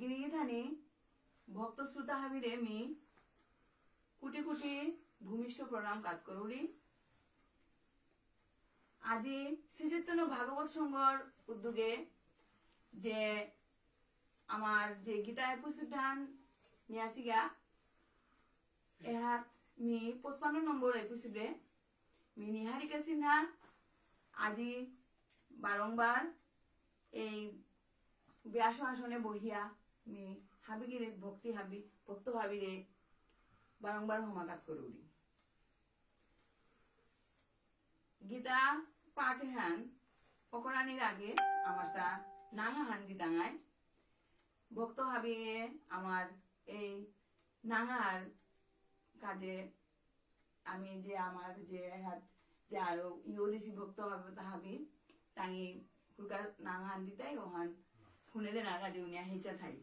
गिरिधानी भक्त श्रोता हाबिरे मी कोटी कोटी भूमिष्ठ प्रणाम काज करूरी। আজি শ্রীচৈতন্য ভাগবত সংঘর উদ্যোগে যে আমার যে গীতা এপিসোডান নিয়ে আসি গা এহাত মি 55 নম্বর এপিসোডে মি নিহারিকা সিনহা আজি বারংবার এই ব্যাস আসনে বহিয়া মি হাবিগিরে ভক্ত হাবিরে বারংবার সমাগাত করুরি। গীতা পাঠ হান পকড়ানির আগে আমার তা নাঙা হান্দি দাঙায় ভক্ত হাবিয়ে আমার এই নাঙার কাজে আমি যে আমার যে হাত যে আরো ইউদিসি ভক্ত হাবি টাঙি ফুলকার নাঙা হান্দি তাই ওহান শুনে দে না কাজে উনিয়া হেঁচা থাই।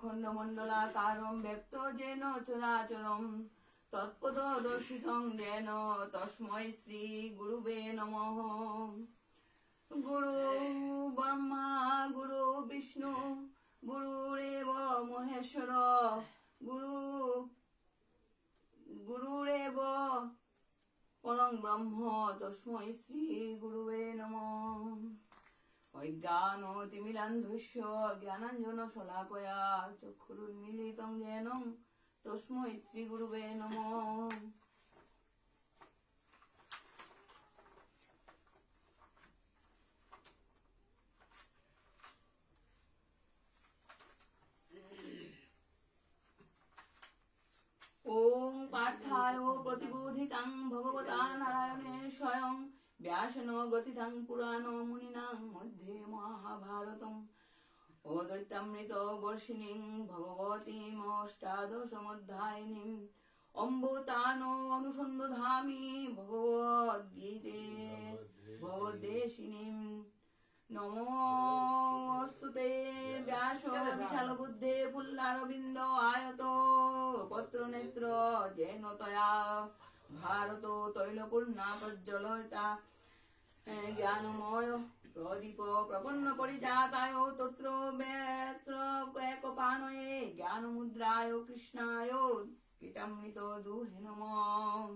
খণ্ডমণ্ডলাকারম ব্যক্ত যেন চরাচরম তৎপদদর্শিতং যেন তস্मै শ্রী গুরুবে নমঃ। গুরু ব্রহ্মা গুরু বিষ্ণু গুরুরেব মহেশ্বর গুরুরেব পরং ব্রহ্ম তস্मै শ্রী গুরুবে নমঃ। অজ্ঞানতিমিরান্ধস্য জ্ঞানাঞ্জন শলাকয়া চক্ষুরুন্মীলিতং যেন তস্मै শ্রী গুরুবে নমঃ। ওম পার্থায় প্রতিবোধিতাং ভগবতা নারায়ণে স্বয়ং ব্যাসেন গ্রথিতাং পুরাণ মুনিনাং মধ্যে মহাভারতম অদ্বৈতামৃত বর্ষিণীং ভগবতীম অষ্টাদশমধ্যায়িনীং অম্বুতান অনুসন্ধধামি ভগবদ্গীতে ভগবদ্দেশিনীং। নমোস্তুতে ব্যাস বিশালবুদ্ধে ফুল্লারবিন্দ আয়ত পত্রনেত্র যেন তয়া ভারত তৈলপূর্ণা প্রজ্জ্বলয়তা জ্ঞানময় প্রদীপ প্রপন্ন পরিজাতায় তত্র বেত্র একপানয়ে জ্ঞানমুদ্রায় কৃষ্ণায় কৃতামৃত দুহে নমঃ।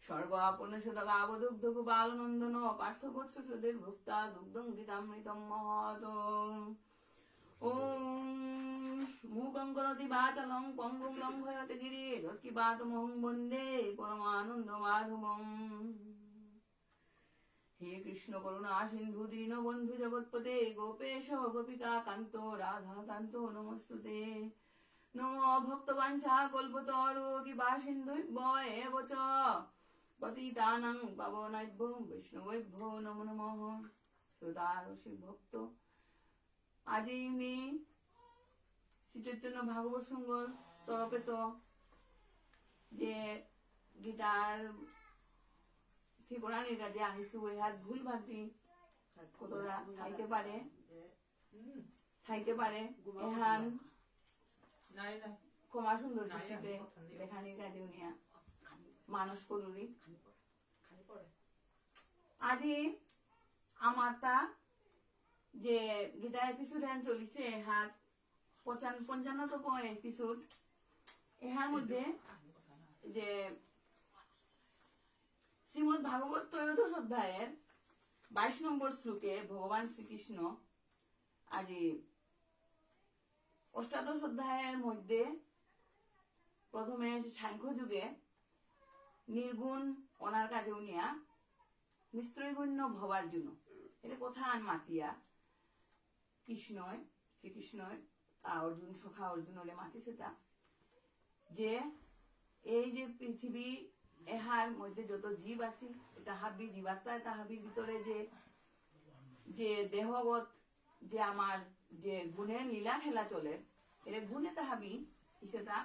সর্বাপনশতগাবদুগ্ধ গোপালনন্দন পার্থবৎস সুধীর ভুক্তা দুগ্ধং গীতামৃতম মহৎ। ওম মূকং করোতি বাচালং পঙ্গুং লঙ্ঘয়তে গিরি যৎকিপাতমহং বন্দে পরমানন্দ মাধবম। হে কৃষ্ণ করুণা সিন্ধু দীনবন্ধু জগৎপতে গোপেশ গোপিকা কান্ত রাধা কান্ত নমস্তুতে। নমো ভক্তবাঞ্ছা কল্পতরু কৃপা সিন্ধুভ্য এব চ পতিতানাং পাবনেভ্যো বৈষ্ণবেভ্যো নমো নমঃ। শ্রোতা রসিক ভক্ত, আজি আমি শ্রী চৈতন্য ভাগবত সংঘর তরফে তো যে গীতার ঠিকরানির কাজে আহিছো ইহাত ভুল ভাবি কতটা থাইতে পারে এহান ক্ষমা সুন্দর দৃষ্টিতে দেখানির কাজে উনিয়া মানুষ করুরি। আজি আমার তা যে গীতা এপিসোড হ্যান চলিছে হাত 55তম এপিসোড। এহার মধ্যে যে শ্রীমদ ভাগবত ত্রয়োদশ অধ্যায়ের 22 নম্বর শ্লোকে ভগবান শ্রীকৃষ্ণ আজি অষ্টাদশ অধ্যায়ের মধ্যে প্রথমে সাংখ্য যুগে নির্গুণ ওনার কাজে উনিয়া নিস্ত্রৈগুণ্য ভবার জন্য এটা কথা আন মাতিয়া শ্রীকৃষ্ণয় অর্জুন সখা অর্জুন ওলে মাতিছে তা যে এই যে পৃথিবী এহার মধ্যে যত জীব আছে তাহাবি জীবাত্মা তাহাবির ভিতরে যে দেহগত যে আমার যে গুণের লীলা খেলা চলে এটা গুণে তাহাবি কিসে তা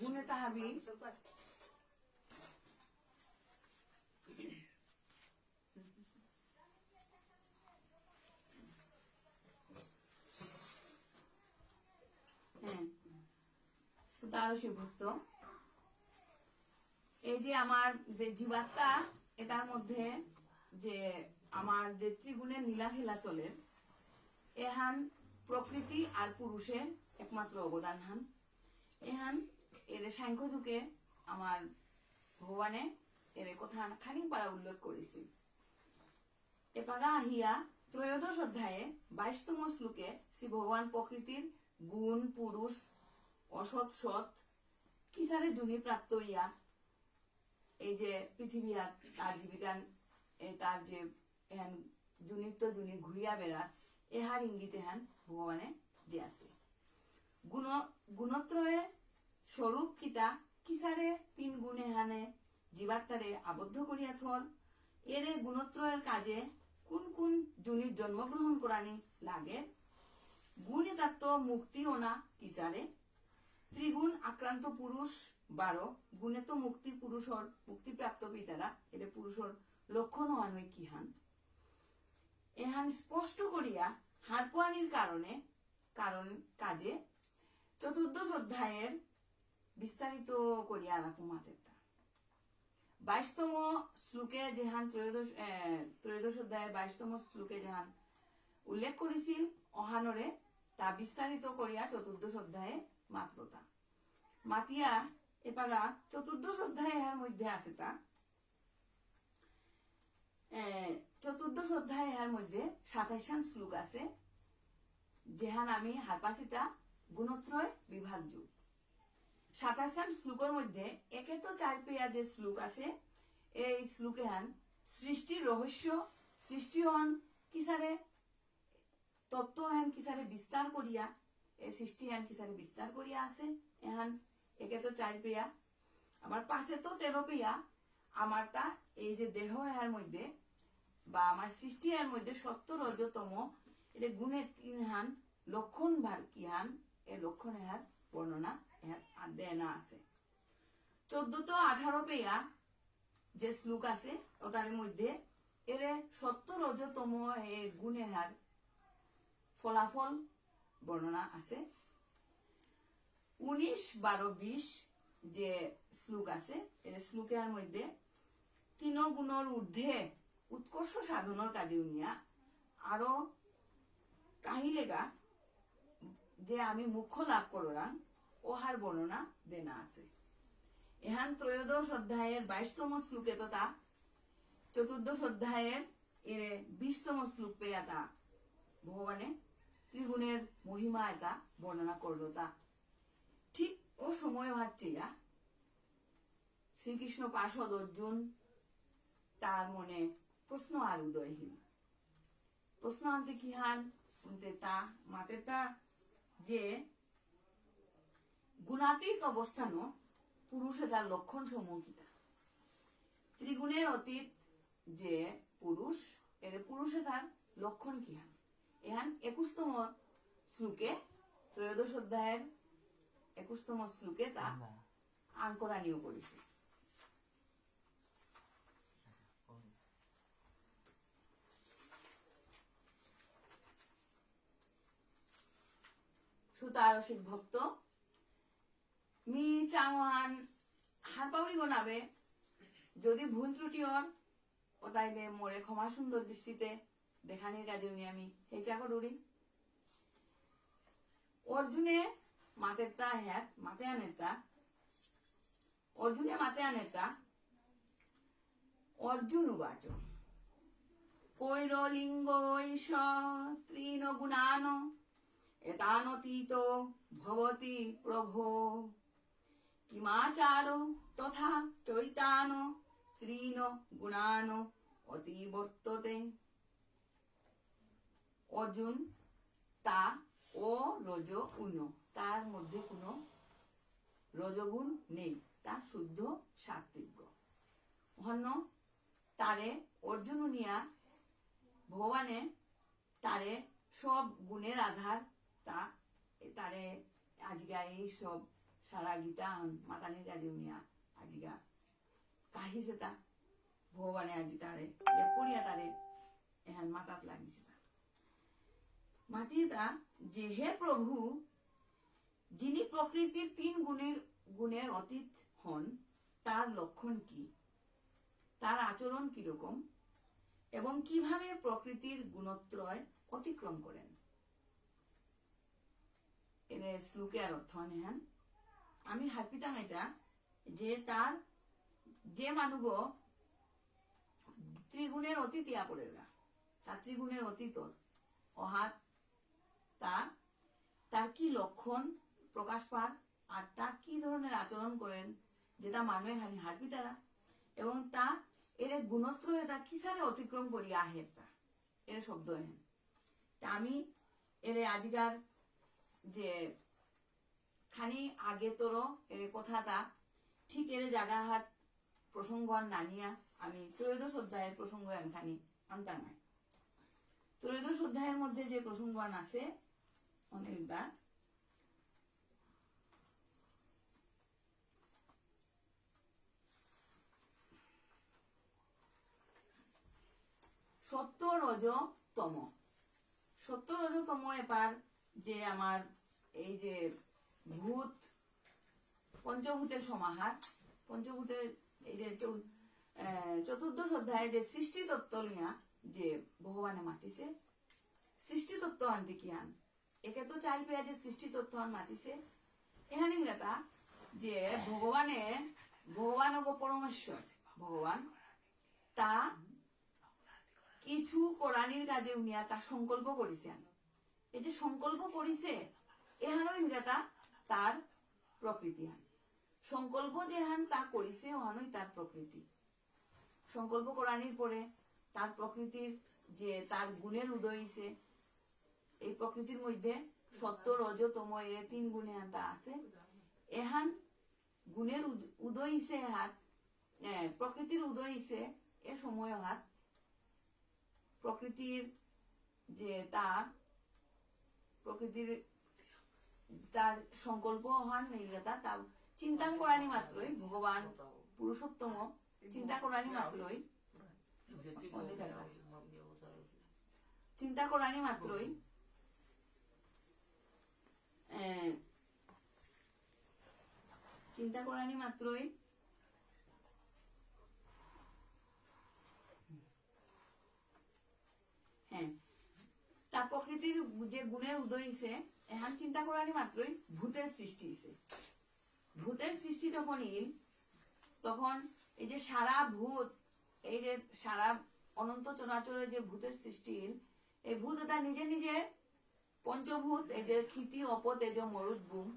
গুণে তাহাবি ভক্ত এই যে আমার যে জীবাত্মা এটার মধ্যে যে আমার যে ত্রিগুণের নীলা খেলা চলে এহান প্রকৃতি আর পুরুষের একমাত্র অবদান হান এহান এর সাংখ্য যুগে আমার ভগবানে এর কথা খানিক পারা উল্লেখ করেছি। এপাগা আহিয়া ত্রয়োদশ অধ্যায়ে 22তম শ্লোকে শ্রী ভগবান প্রকৃতির গুণ পুরুষ অসৎ সৎ কিসারে জুনি প্রাপ্ত ইয়া এই যে পৃথিবী তার জীবিকা তার যে এহান জুনিত্ব জুনি ঘুরিয়া বেড়া এহার ইঙ্গিত এহান ভগবানে দিয়াছে। গুণত্রয়ে স্বরূপ কিতা কিসারে 3 গুণ এহানে জীবাত্মারে আবদ্ধ করিয়া থর এরে গুণত্রয়ের কাজে কোন কোন জুনির জন্মগ্রহণ করানি লাগে গুণে তাত্ত্ব মুক্তি ওনা কিসারে ত্রিগুণ আক্রান্ত পুরুষ 12 গুণে তো মুক্তি পুরুষর মুক্তিপ্রাপ্ত পিতারা এর পুরুষর লক্ষণ হান কি হান এহান স্পষ্ট করিয়া হারপোয়ানির কাজে চতুর্দশ অধ্যায়ের বিস্তারিত করিয়া রাখো মাতেরটা 22তম শ্লোকে যেহান ত্রয়োদশ অধ্যায়ের 22তম শ্লোকে যেহান উল্লেখ করেছিল অহানরে তা বিস্তারিত করিয়া চতুর্দশ অধ্যায়ে মাত্রতা মাতিয়া এপাগা চতুর্দশ অধ্যায় এর মধ্যে আছে তা চতুর্দশ অধ্যায় এর মধ্যে 27 শ্লোক আছে যেহান আমি হারপাসিতা গুণত্রয় বিভাগ যুগ 27 শ্লোকের মধ্যে একে তো 4 পেয়া যে শ্লোক আছে এই শ্লোকে হান সৃষ্টির রহস্য সৃষ্টি হন কিসারে তত্ত্ব হেন কিসারে বিস্তার করিয়া এই সৃষ্টি হেন কিসারে বিস্তার করিয়া আছে এহান একে তো 4 পেয়া আমার পাশে তো 13 পেয়া আমার তা এই যে দেহ এর মধ্যে বা আমার সৃষ্টি এর মধ্যে সত্য রজতম এটা গুণের 3 হান লক্ষণ ভার কি হান এই লক্ষণ এর বর্ণনা দেনা আছে 14 তো 18 পেয়া যে শ্লোক আছে ওটার মধ্যে এর সত্য রজতম এই গুণের হার ফলাফল বর্ণনা আছে 19, 12, 20 যে শ্লোক আছে এর শ্লোকের মধ্যে 3 গুণের ঊর্ধ্বে উৎকর্ষ সাধনের কাজে উনিয়া আরো কাহিলেগা যে আমি মুখ্য লাভ করলাম ওহার বর্ণনা দেনা আছে এহান ত্রয়োদশ অধ্যায়ের 22তম শ্লোকে তো তা চতুর্দশ অধ্যায়ের এর 20তম শ্লোক পেয়া তা ভগবানে ত্রিগুণের মহিমা এটা বর্ণনা করলো তা ঠিক ও সময় হচ্ছে শ্রীকৃষ্ণ পার্ষদ অর্জুন তার মনে প্রশ্ন আর উদয়হীন প্রশ্ন আনতে কি হান তা মাতে তা যে গুণাতীত অবস্থান পুরুষে তার লক্ষণ সমূহ কিতা ত্রিগুণের অতীত যে পুরুষ এর পুরুষে তার লক্ষণ কি হান এহান 21তম শ্লোকে ত্রয়োদশ অধ্যায়ের 21তম শ্লোকে তা আঙ্করানীয় করেছে সুতারসিক ভক্ত মি চাওয়ান হারপাউরি গোনাবে যদি ভুল ত্রুটি ওর ও তাইলে মোরে ক্ষমা সুন্দর দৃষ্টিতে দেখানির কাজে উনি আমি হেচা করি অর্জুনে মাতেরটা হ্যাঁ মাতে আনেরটা অর্জুনে মাতে আনেরটা অর্জুন উবাচ কৈরলিঙ্গ ঈশ তৃণ গুণান এতানতীত ভবতি প্রভো কিমাচার তথা চৈতান তৃণ গুণান অতিবর্ততে অর্জুন তা ও রজ উন তার মধ্যে কোনো রজগুণ নেই তা শুদ্ধ সাত্বিক অন্য তারে অর্জুন নিয়া ভগবানে তারে সব গুণের আধার তা তারে আজগা এই সব সারা গীতা মাতানির কাজে উনিয়া আজগা কাহিছে তা ভগবানে আজি তারে পড়িয়া তারে এহান মাতাত লাগিছে মাতিয়ে তা যে হে প্রভু যিনি প্রকৃতির 3 গুণের অতীত হন তার লক্ষণ কি তার আচরণ কিরকম এবং কিভাবে প্রকৃতির গুণত্রয় অতিক্রম করেন এর শ্লোকের অর্থ নেন আমি হারপিতাম এটা যে তার যে মানুষ ত্রিগুণের অতীত ইয়া পড়ে তার ত্রিগুণের অতীত অহাত তার কি লক্ষণ প্রকাশ পান আর তা কি ধরনের আচরণ করেন যেটা মানুষের খালি হারপি তারা এবং তা এর গুণত্রয় তা কিসারে অতিক্রম করিয়া আহের তা এর শব্দ হেন তা আমি এর আজিকার যে খানি আগে তোর এর কথাটা ঠিক এর জায়গা হাত প্রসঙ্গ নানিয়া আমি ত্রয়োদশ অধ্যায়ের প্রসঙ্গ খানি আনতাম নাই ত্রয়োদশ অধ্যায়ের মধ্যে যে প্রসঙ্গ আছে অনেকটা সত্য রজ তম সত্য রজতম এবার যে আমার এই যে ভূত পঞ্চভূতের সমাহার, পঞ্চভূতের এই যে চতুর্দশ অধ্যায়ে যে সৃষ্টি তত্ত্ব নিয়া যে ভগবানে মাতিছে, সৃষ্টি তত্ত্ব আনতে কি আন একে তো চাই পেয়া যে সৃষ্টি তত্ত্ব আন মাতিছে এখানে কথা যে ভগবান পরমেশ্বর ভগবান তা কিছু কোরআনির কাজে উনিয়া তা সংকল্প করেছেন। এই যে সংকল্প করিছে এহানো ইংরেতা তার প্রকৃতি হান সংকল্প যে হান তা করিছে ওহানোই তার প্রকৃতি। সংকল্প কোরআনির পরে তার প্রকৃতির যে তার গুণের উদয় হইছে, এই প্রকৃতির মধ্যে সত্য রজ তম এর 3 গুণে হান তা আছে। এহান গুণের উদয় হইছে হাত প্রকৃতির উদয় হইছে এ সময় হাত প্রকৃতির যে প্রকৃতির তার সংকল্প হন তার চিন্তা করানি মাত্রই ভগবান পুরুষোত্তম চিন্তা করানি মাত্রই চিন্তা করানি মাত্রই চিন্তা করানি মাত্রই হ্যাঁ তার প্রকৃতির যে গুণের উদয় হইছে এহান চিন্তা করানি মাত্রই ভূতের সৃষ্টি হইছে। ভূতের সৃষ্টি তখন এই যে সারা ভূত এই যে সারা অনন্ত চরাচরে যে ভূতের সৃষ্টি এই ভূত এটা নিজে নিজে পঞ্চভূত এই যে ক্ষিতি অপত এই যে মরুদ বুম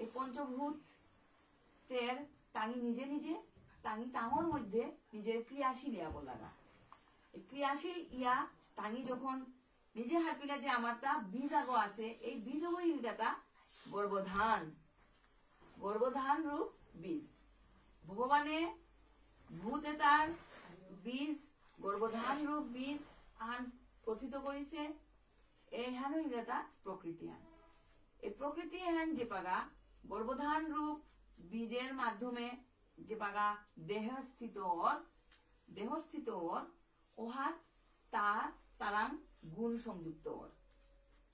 এই পঞ্চভূতের তাঙি নিজে নিজে তাঙি তাঙর মধ্যে নিজের ক্রিয়াশীল ইয়া বলাগা। এই ক্রিয়াশীল ইয়া তাঙি যখন নিজে হাঁপিলা যে আমার তা বীজ আগো আছে এই বীজ হইলটা গর্ভধান রূপ বীজ ভগবানে ভূতে তার বীজ গর্ভধান রূপ বীজ আন প্রথিত করিছে। এহান হইলটা প্রকৃতি আন এই প্রকৃতি হ্যান যে পাগা গর্ভধান রূপ বীজের মাধ্যমে যে পাগা দেহস্থিত ওহাত তার তারাং গুণ সংযুক্ত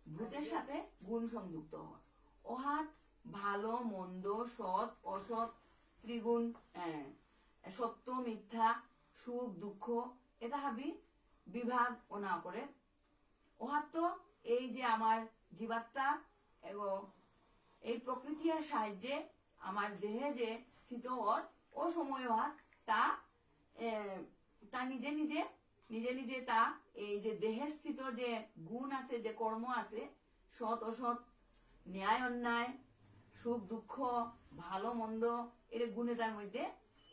ভূতের সাথে গুণ সংযুক্ত ওহাত ভালো মন্দ সৎ অসৎ ত্রিগুণ সত্য মিথ্যা সুখ দুঃখ এটা হাবি বিভাগ ও না করে ওহাত তো এই যে আমার জীবাত্মা এবং এই প্রকৃতির সাহায্যে আমার দেহে যে স্থিত ও সময় হাত তা নিজে নিজে তা এই যে দেহে স্থিত যে গুণ আছে যে কর্ম আছে সৎ অসৎ ন্যায় অন্যায় সুখ দুঃখ ভালো মন্দ এর গুণে তার মধ্যে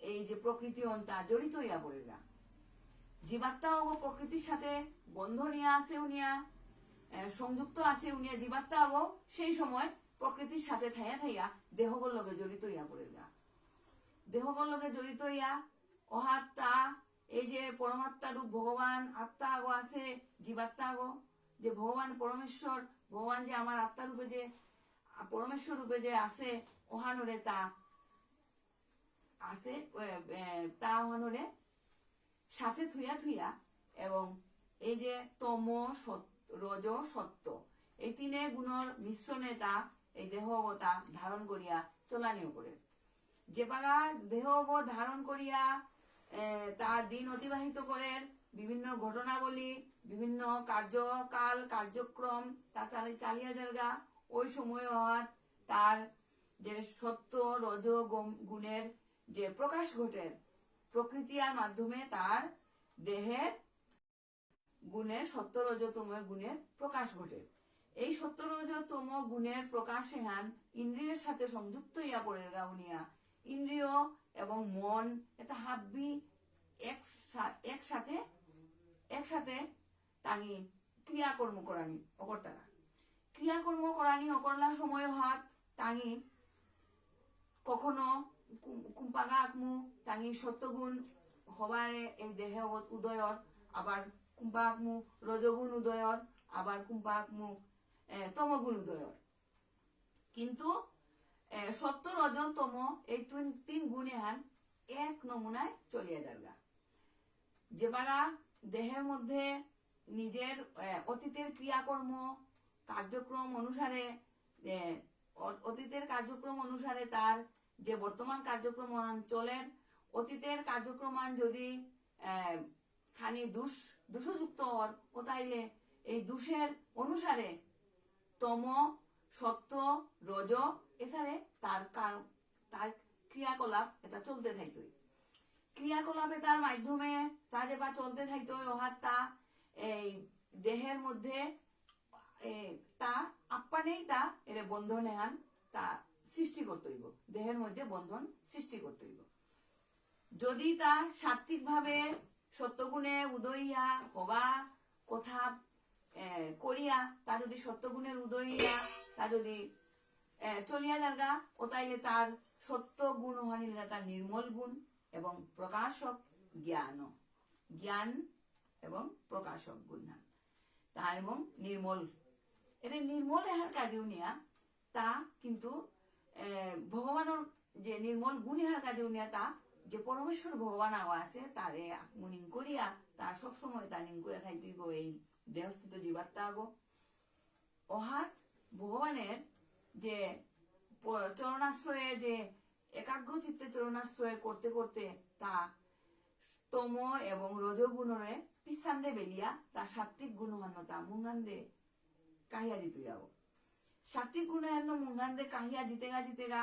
এই যে প্রকৃতি অন্তা জড়িত হইয়া পড়ে না। জীবাত্মা ও প্রকৃতির সাথে বন্ধ নিয়ে আছে উনিয়া সংযুক্ত আছে উনিয়া জীবাত্মা ও সেই সময় প্রকৃতির সাথে থাইয়া দেহগর লগে জড়িত হইয়া পড়ে না। দেহগর লগে জড়িত হইয়া অহাত্মা এই যে পরমাত্মা রূপ ভগবান আত্মা আগো আছে জীবাত্মা আগো যে ভগবান পরমেশ্বর ভগবান যে আমার আত্মা রূপে যে পরমেশ্বর রূপে যে আছে ওহানরে তা আছে তা ওহানরে সাথে থুইয়া এবং এই যে তম রজ সত্য এই 3 গুণর মিশ্রণে তা এই দেহগতা ধারণ করিয়া চলানিও করে যে পাগা দেহগ ধারণ করিয়া তার দিন অতিবাহিত করেন বিভিন্ন ঘটনাবলী বিভিন্ন কার্যক্রম তা চালিয়ে যাওয়া ওই সময় হওয়ার তার যে সত্য রজ গুণের যে প্রকাশ ঘটে প্রকৃতির মাধ্যমে তার দেহের গুণের সত্য রজতম গুণের প্রকাশ ঘটে। এই সত্য রজতম গুণের প্রকাশে হান ইন্দ্রিয়ের সাথে সংযুক্ত ইয়া পড়ে গাউনিয়া ইন্দ্রিয় এবং মন এটা হাবি একসাথে তাঙি ক্রিয়াকর্ম করানি অকর্তারা ক্রিয়াকর্ম করানি অকরলা সময় হাত তাঙি কখনো কুম্পাগা আত্মু তাঙি সত্যগুণ হবারে এই দেহে উদয়র আবার কুম্পা আত্মু রজগুণ উদয়র আবার কুম্পা আত্মু তমগুণ উদয়র কিন্তু সত্য রজন তম এই 3 গুণে হান এক নমুনায় চলিয়া যাবে যে বারা দেহের মধ্যে নিজের অতীতের ক্রিয়াকর্ম কার্যক্রম অনুসারে অতীতের কার্যক্রম অনুসারে তার যে বর্তমান কার্যক্রম চলেন অতীতের কার্যক্রমান যদি খানি দোষযুক্ত ও তাইলে এই দোষের অনুসারে তম সত্য রজ এছাড়ে তার ক্রিয়াকলাপ এটা চলতে থাকতো ক্রিয়াকলাপে তার মাধ্যমে তা যে বা চলতে থাকতো অহাত তা এই দেহের মধ্যে তা আপ্পানেই তা এর বন্ধন এহান তা সৃষ্টি করতে হইব দেহের মধ্যে বন্ধন সৃষ্টি করতে হইব যদি তা সাত্বিক ভাবে সত্যগুণে উদইয়া হবা কথা করিয়া তা যদি সত্যগুণের উদইয়া তা যদি চলিয়া যাগা ও তাইলে তার সত্য গুণ হওয়া তার নির্মল গুণ এবং প্রকাশক জ্ঞান এবং প্রকাশক গুণ তার এবং নির্মল এটা নির্মল এহার কাজেও নিয়া তা কিন্তু ভগবানের যে নির্মল গুণ এহার কাজেও নিয়া তা যে পরমেশ্বর ভগবান আওয়া আছে তারে আত্মনিং করিয়া তার সবসময় তা নিং করে থাকি গো এই দেহস্থিত জীবাত্মা গো অহাত ভগবানের যে চরণাশ্রয়ে যে একাগ্র চিত্তে চরণাশ্রয় করতে করতে তা তম এবং রজগুণরে পিছান্দে বেলিয়া তা সাত্বিক গুণহান্যতা মুঙ্গান্দে কাহিয়া দিতে যাও সাত্বিক গুণহান্য মুঙ্গান্দে কাহিয়া জিতেগা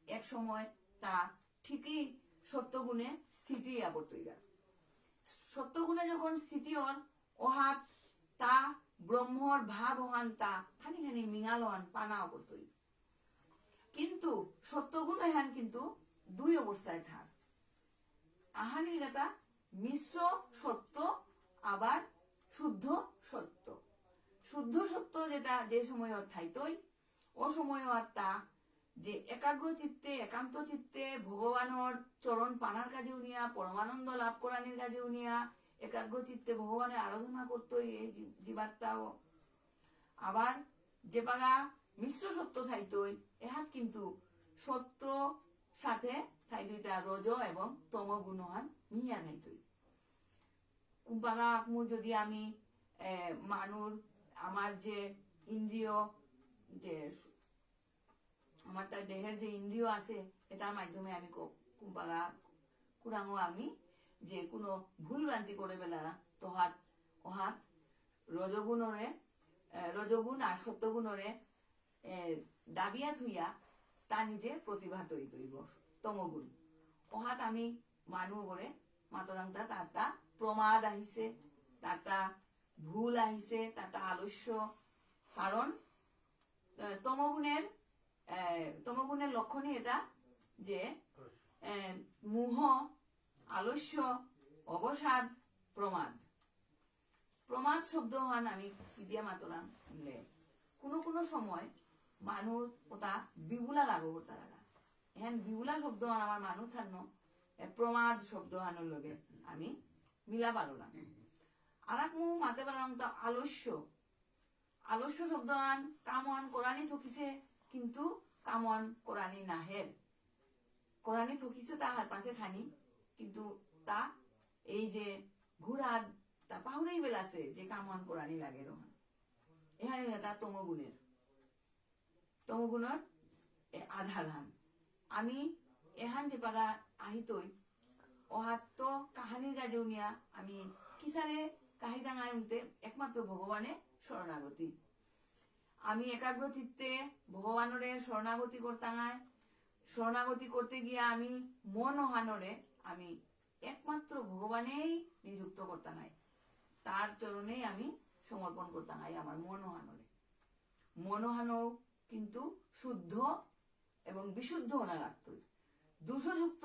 এক সময় তা ঠিকই সত্যগুণে স্থিতি আবর্তইগা সত্যগুণে যখন স্থিতি হন ওহাত তা ব্রহ্মর ভাব হন তা খানি খানি মিঙাল হন পানাও করতই কিন্তু সত্যগুণ এহান কিন্তু দুই অবস্থায় থাক আহানির গাতা মিশ্র সত্য আবার শুদ্ধ সত্য শুদ্ধ সত্য যেটা যে সময় থাইতই ও সময় তা যে একাগ্র চিত্তে একান্ত চিত্তে ভগবানের চরণ পানার কাজে উনিয়া পরমানন্দ লাভ করানির কাজে উনিয়া একাগ্র চিত্তে ভগবানের আরাধনা করতই এই জীবাত্মাও আবার যে পাগা মিশ্র সত্য থাইতই এহাত কিন্তু সত্য সাথে থাইতই তার রজ এবং তম গুণহান মিয়া থাইতই কুম্পাগা আকমু যদি আমি মানুর আমার যে ইন্দ্রিয় যে আমার তার দেহের যে ইন্দ্রিয় আছে এটার মাধ্যমে আমি কুম্পাগা কুড়াঙো আমি যে কোনো ভুল ভ্রান্তি করে বেলা তোহাত ওহাত রজগুণ আর সত্যগুণরে দাবিয়া থুইয়া তা নিজে প্রতিভা তৈরি করিব তমগুণ ওহাত আমি মানু করে মাতরাংটা তারটা প্রমাদ আহিছে তারটা ভুল আহিছে তারটা আলস্য কারণ তমগুণের লক্ষণই এটা যে মোহ আলস্য অবসাদ প্রমাদ শব্দ হন আমি কি দিয়া মাতলাম কোনো সময় মানুষ ওটা বিবুলা লাগো ওটা লাগা এখন বিবুলা শব্দ হন আমার মানুষ থান্ন প্রমাদ শব্দ হানোর লগে আমি মিলা পারলাম আর এক মু মাতে পারলাম তা আলস্য শব্দ হন কামন কোরআনি থকিছে কিন্তু কামন কোরআনি নাহের কোরআনি থকিছে তাহার পাশে খানি কিন্তু তা এই যে ঘুরা তা পাহুরেই বেলাছে যে কামন কোরআনি লাগে রোহান এখানে তা তমগুণের আধার হান আমি এহান যে পাগা আহিতই অহাত্ত কাহানির গাজে উনিয়া আমি কিসারে কাহি দাঙায় উনতে একমাত্র ভগবানে শরণাগতি আমি একাগ্র চিত্তে ভগবানরে শরণাগতি করতাঙায় শরণাগতি করতে গিয়া আমি মন হানরে আমি একমাত্র ভগবানেই নিযুক্ত করতাঙাই তার চরণেই আমি সমর্পণ করতাঙাই আমার মনোহানো কিন্তু শুদ্ধ এবং বিশুদ্ধ হনা লাগতই দোষযুক্ত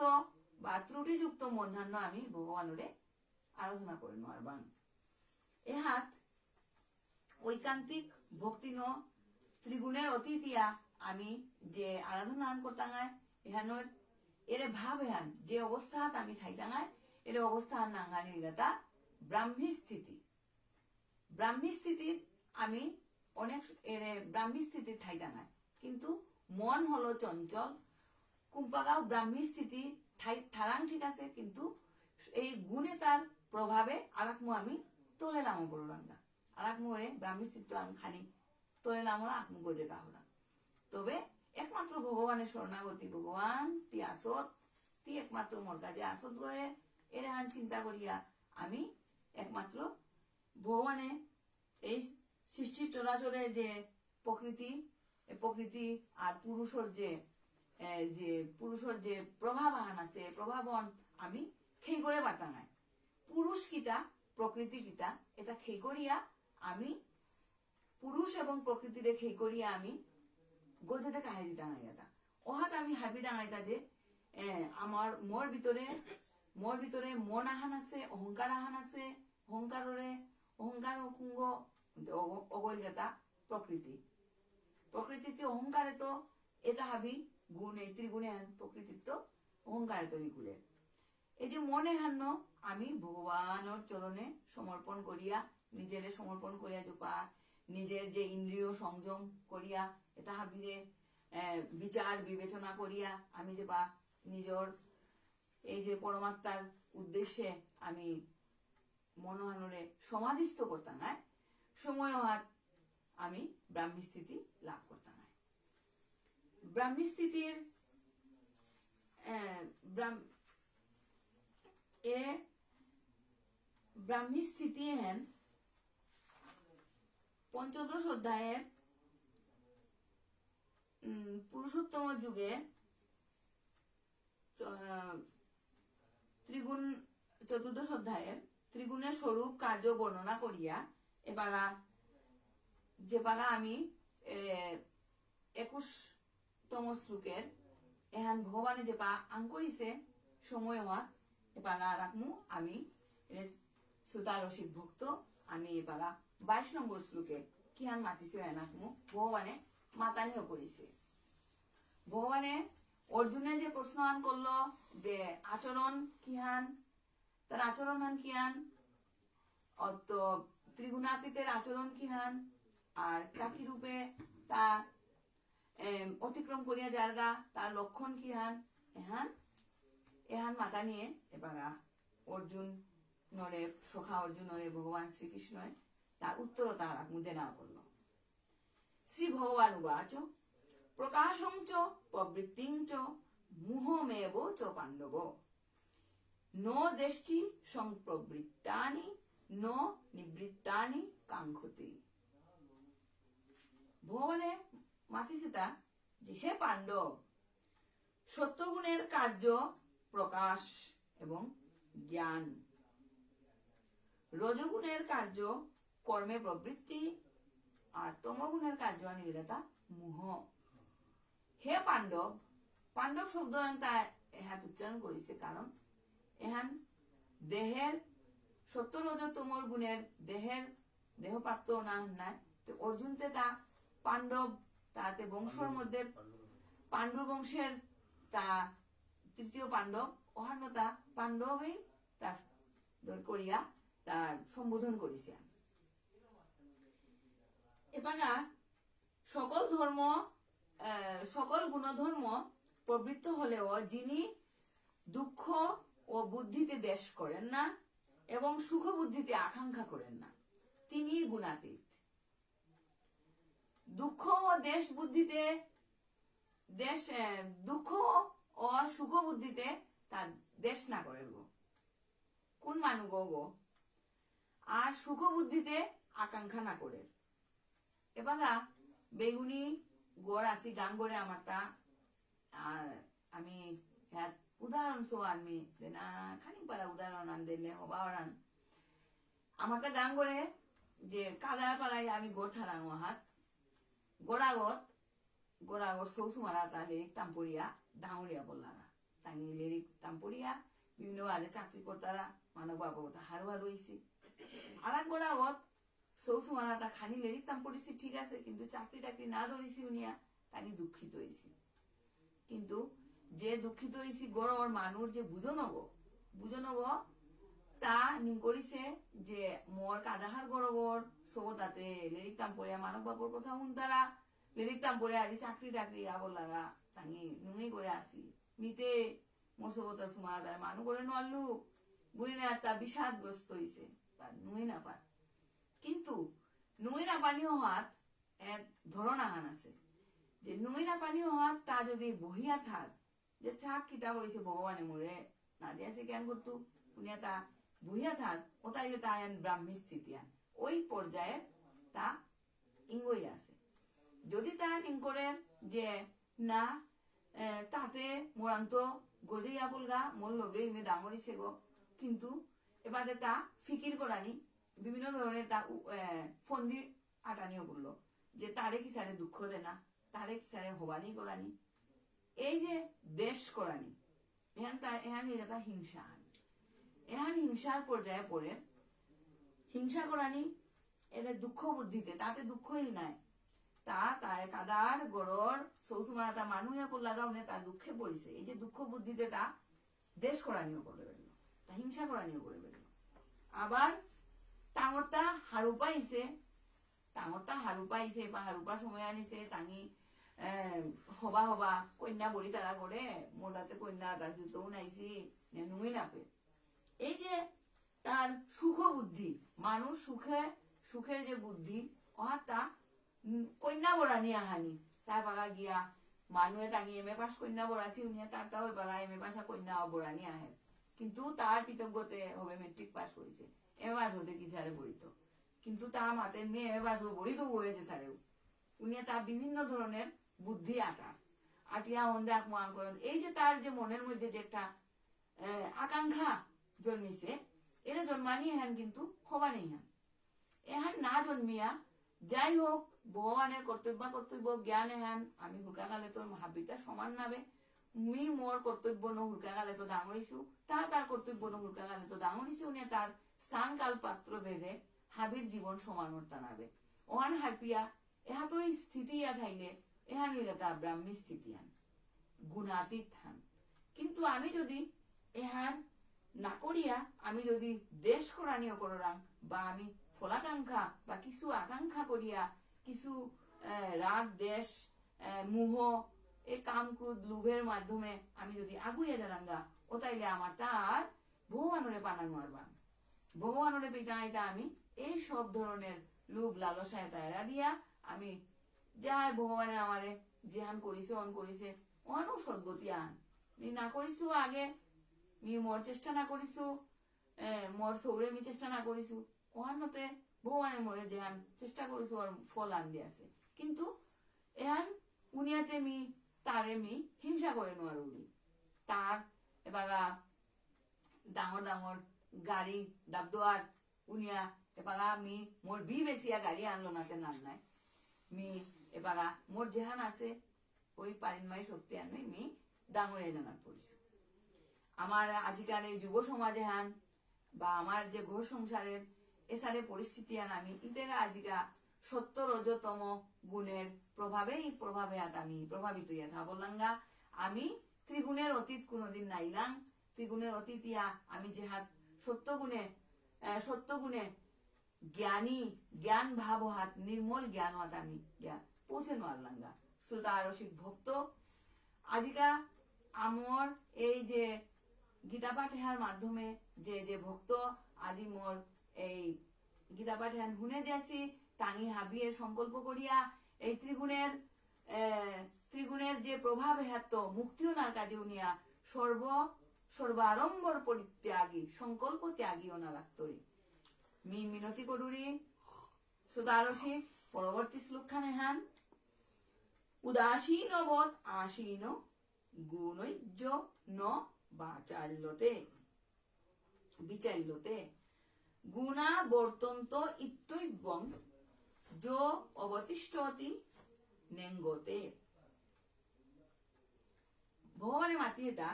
বা ত্রুটিযুক্ত মনহান্য আমি ভগবানরে আরাধনা করে নোয়ার বান এহাত ঐকান্তিক ভক্তি ন ত্রিগুণের অতীতিয়া আমি যে আরাধনা করতাঙায় এহানোর এর ভাব এহান যে অবস্থাত আমি থাইতাঙায় এর অবস্থান নাঙ্গা নির্গতা ব্রাহ্মী স্থিতির আমি অনেক এর ব্রাহ্মী স্থিতি থাইতাঙায় কিন্তু মন হলো চঞ্চল কুম্পাগাও ব্রাহ্মী স্থিতি থারাং ঠিক আছে কিন্তু এই গুণে তার প্রভাবে আরাকমু আমি তোলে নাম করলাম না আর এক মোড়ে ব্রাহ্মী চিত্র আমি খানি তোলে নামরা আপনি গোজে কাহরা তবে একমাত্র ভগবানের শরণাগতি ভগবান তি আসত তি একমাত্র মোর কাজে আসত গয়ে এরাহান চিন্তা করিয়া আমি একমাত্র ভগবানে এই সৃষ্টি চলাচলে যে প্রকৃতি আর পুরুষের যে প্রভাবান আছে প্রভাবন আমি খেই করে বার্তাঙায় পুরুষ কিতা প্রকৃতি কিতা এটা খেই করিয়া আমি পুরুষ এবং প্রকৃতিরে খেই করিয়া আমি গোজেতে কাহিজি দাঁড়াইয়া ওহাত আমি হাবি দাঁড়াইতা যে আমার মোর ভিতরে মন আহান আছে অহংকার আহান আছে অহংকার কুঙ্গ অগৈলতা প্রকৃতি অহংকারে তো এটা হাবি গুণ এই ত্রিগুণে প্রকৃতির তো অহংকারে তো বিকুলে এই যে মনে হান্ন আমি ভগবানের চরণে সমর্পণ করিয়া নিজেরে সমর্পণ করিয়া জোপা নিজের যে ইন্দ্রিয় সংযম করিয়া এটা হাবিরে বিচার বিবেচনা করিয়া আমি যে বা নিজের এই যে পরমাত্মার উদ্দেশ্যে আমি মনোহানরে সমাধিস্থ করতাম না সময় হাত আমি ব্রাহ্মী স্থিতি লাভ করতাম না ব্রাহ্মী স্থিতির ব্রাহ্মী স্থিতি হেন পঞ্চদশ অধ্যায়ের পুরুষোত্তম যুগে ত্রিগুণ চতুর্দশ অধ্যায়ের ত্রিগুণের স্বরূপ কার্য বর্ণনা করিয়া যেপাগা আমি 21তম শ্লোকের এহান ভগবানে যেপা আং করিছে সময় হওয়া এপাগা রাখমু আমি শ্রোতা রসিক ভক্ত আমি এপাগা 22 নম্বর শ্লোকে কিহান মাতিছে এনাকমু ভগবানে মাতানিও করিছে ভগবানে অর্জুনে যে প্রশ্ন করলো যে আচরণ কিহান তার আচরণ হান কিহান অত ত্রিগুণাতীতের আচরণ কিহান আর কাকি রূপে তা অতিক্রম করিয়া জায়গা তার লক্ষণ কিহান এহান মাতা নিয়ে এবারা অর্জুন নরে সখা অর্জুন নরে ভগবান শ্রীকৃষ্ণয় তার উত্তর তার মধ্যে না করলো শ্রী ভগবান উবাচ প্রকাশং চ প্রবৃত্তিং চ মুহমেব চ পাণ্ডব নো দেষ্টি সংপ্রবৃত্তানি নো নিবৃত্তানি কাঙ্ক্ষতি ভগবানে মাতিসিতা যে হে পাণ্ডব সত্যগুণের কার্য প্রকাশ এবং জ্ঞান রজগুণের কার্য কর্মে প্রবৃত্তি আর তমগুণের কার্য নির্গতা মোহ হে পাণ্ডব পাণ্ডব শব্দ এহাত উচ্চারণ করেছে কারণ এহান দেহের সত্য রজ তমর গুণের দেহপাত্র না নাই তো অর্জুনতে তা পাণ্ডব তাতে বংশের মধ্যে পাণ্ডব বংশের তা তৃতীয় পাণ্ডব অহান্যতা পাণ্ডবই তার করিয়া তার সম্বোধন করেছে এবারা সকল গুণধর্ম প্রবৃত্ত হলেও যিনি দুঃখ ও বুদ্ধিতে দেশ করেন না এবং সুখ বুদ্ধিতে আকাঙ্ক্ষা করেন না তিনি গুণাতীত দুঃখ ও দুঃখ ও সুখ বুদ্ধিতে তার দেশ না করে গো কোন মানু গো আর সুখ বুদ্ধিতে আকাঙ্ক্ষা না করে এবারা বেগুনি গড় আসি গান গড়ে আমার তা আমি উদাহরণ সো আনমি না খানি পারা উদাহরণ আন দিলে হবা আন আমার তা গান গড়ে যে কাদা পাড়াই আমি গোড় থারাং হাত গোড়াগত সৌসু মারা তা লিরিক তাম্পড়িয়া ডাঙরিয়া বললারা তাই লিরিক তাম্পড়িয়া বিভিন্ন বাজে চাকরি করতারা মানব বাবু হারু হয়েছি আর এক গোড়াগত সৌসু মারা তা খানি লিরিক তাম্পড়িছি ঠিক আছে কিন্তু চাকরি না ধরেছি উনিয়া তাকে দুঃখিত হয়েছি কিন্তু যে দুঃখিত হয়েছি গড় মানুষ যে বুঝনো গো তা নিন করিছে যে মোর কাদাহার গড় সো তাতে লিরিকতাম পড়িয়া মানব বাবুর কথা শুন তারা লিরিকতাম পড়ে আজি চাকরি আবর লাগা তাঙ্গি নুঙি করে আসি মিতে মোর সগতা সুমারা তারা মানুষ করে নল্লু বুড়ি না তা বিষাদগ্রস্ত হয়েছে তার নুঙি না পার কিন্তু নুইনা পানি হওয়াত এক ধরন আহান আছে যে নুইনা পানি হওয়াত তা যদি বহিয়া থার যে থাক কিতা করেছে ভগবানে মোরে না দিয়েছে জ্ঞান করতু উনি তা বহিয়া থার ও তাইলে তা আন ব্রাহ্মী স্থিতি আন ওই পর্যায়ে তা ইঙ্গই আছে। যদি তা ইঙ্করের যে না তাতে মোরান্ত গজেই আপলগা মোর লগে ইমে ডাঙরিছে গো, কিন্তু এবারে তা ফিকির করানি বিভিন্ন ধরনের তা ফন্দি আটানিও করলো যে তারে কি সারে দুঃখ দেনা, তারে কি সারে হবানি করানি, এই যে দেশ করানি এহান তা হিংসা এহান হিংসার পর্যায়ে পড়ে হিংসা করানি এটা দুঃখ বুদ্ধিতে তাতে দুঃখই নাই তা তার কাদার গড়র সৌসুমারা তা মানুষ লাগাও নে তা দুঃখে পড়িছে, এই যে দুঃখ বুদ্ধিতে তা দেশ করানিও করে বেরলো, তা হিংসা করানিও করে বেরলো। আবার টাঙরটা হারু পাইছে বা হারুপা সময় আনিছে টাঙি হবা হবা কন্যা বলি তারা করে মোদাতে কন্যা তার জুতোও নাইছি নুই নাপে, এই যে তার সুখ বুদ্ধি মানুষ সুখের যে বুদ্ধি তা কন্যা বড়ানি আহানি তার বাগা গিয়া মানুহে টাঙি এম এ পাস কন্যা বড়াছি উনি তারটাও বাগা এম এ পাসা কন্যা বড়ানি আহে, কিন্তু তার কৃতজ্ঞতে হবে মেট্রিক পাস করেছে এম এ পাস হতে কি ঝাড়ে পড়িত, কিন্তু তা মাতে মেয়ে এম এ পাস পড়িত হয়েছে ছাড়েও উনি তার বিভিন্ন ধরনের বুদ্ধি আটিয়া হন্দে আকমান করেন, এই যে তার যে মনের মধ্যে যে একটা আকাঙ্ক্ষা জন্মিছে এটা জন্মানি হ্যান কিন্তু হবা নেই হ্যান এহান না জন্মিয়া যাই হোক ভগবানের কর্তব্য জ্ঞান হ্যান আমি হুলকা গালে তোর হাবিটা সমান নাবে মি মোর কর্তব্য ন হুলকা গালে তো ডাঙরিছু তার কর্তব্য ন হুলকা গালে তো ডাঙরিছে উনি তার স্থান কাল পাত্র ভেদে হাবির জীবন সমানতা নাবে ওহান হারপিয়া এহা তো স্থিতি থাইলে এহান তা ব্রাহ্মী স্থিতি হান গুণাতীত হান, কিন্তু আমি যদি এহান না করিয়া আমি যদি দেশ করানিও করলাম বা আমি ফলাকাঙ্ক্ষা বা কিছু আকাঙ্ক্ষা করিয়া কিছু রাগ দেশ মোহ এই কাম ক্রোধ লোভের মাধ্যমে আমি যদি আগুয়ে দাঁড়াঙ্গা ও তাইলে আমার তার ভগবানরে পানানো আরবা ভগবানরে পিটাইতা আমি এই সব ধরনের লোভ লালসায় তাইরা দিয়া আমি যাই ভগবানে আমারে যেহান করিছে অন করিছে অনও সদ্গতি আন মি না করিছু আগে মি মোর চেষ্টা না করিছু মোর সৌরে মি চেষ্টা না করিছু ওহানতে ভগবানে মরে যেহান চেষ্টা করিছু ওর ফল আন দিয়াছে, কিন্তু এহান উনিয়াতে মি তারে মি হিংসা করে নোয়ার উড়ি তার এবাগা ডাঙর ডাঙর গাড়ি দাবদোয়ার উনিয়া এবাগা মি মোর বি বেশিয়া গাড়ি আনলো নাতে নাম নাই মি এবাগা মোর যেহান আছে ওই পারিনমাই শক্তি আনই মি ডাঙরে জানার পড়িছু। আমার আজিকার এই যুব সমাজে হান বা আমার যে ঘর সংসারের এসারে পরিস্থিতি আন আমি ইতেগা আজিকা 70 রজতম গুণের প্রভাবে হাত আমি প্রভাবিত ইয়া থা বললাঙ্গা আমি ত্রিগুণের অতীত কোনোদিন নাইলাম, ত্রিগুণের অতীত ইয়া আমি যে হাত সত্য গুণে জ্ঞান ভাব হাত নির্মল জ্ঞান হাত আমি পৌঁছে নোয়ারলাঙ্গা শ্রোতা রসিক ভক্ত আজিকা আমার এই যে গীতা পাঠের মাধ্যমে যে ভক্ত আজি মোর এই গীতা পাঠেন শুনে দিয়াছি টাঙি হাবিয়ে সংকল্প করিয়া এই ত্রিগুণের যে প্রভাব হ্যাত মুক্তিও নার কাজে উনিয়া সর্বারম্বর পরিত্যাগী সংকল্প ত্যাগীও না লাগতই মিনতি করুরি সুদারসী পরবর্তী শ্লোকখানে হান উদাসীন বোধ আসীন গুণৈর্য ন বিচাল্যতে গুণা বর্তন্ত ইত্যৈবং যো অবতিষ্ঠতি নেঙ্গতে। ভগবানের মাতিয়েতা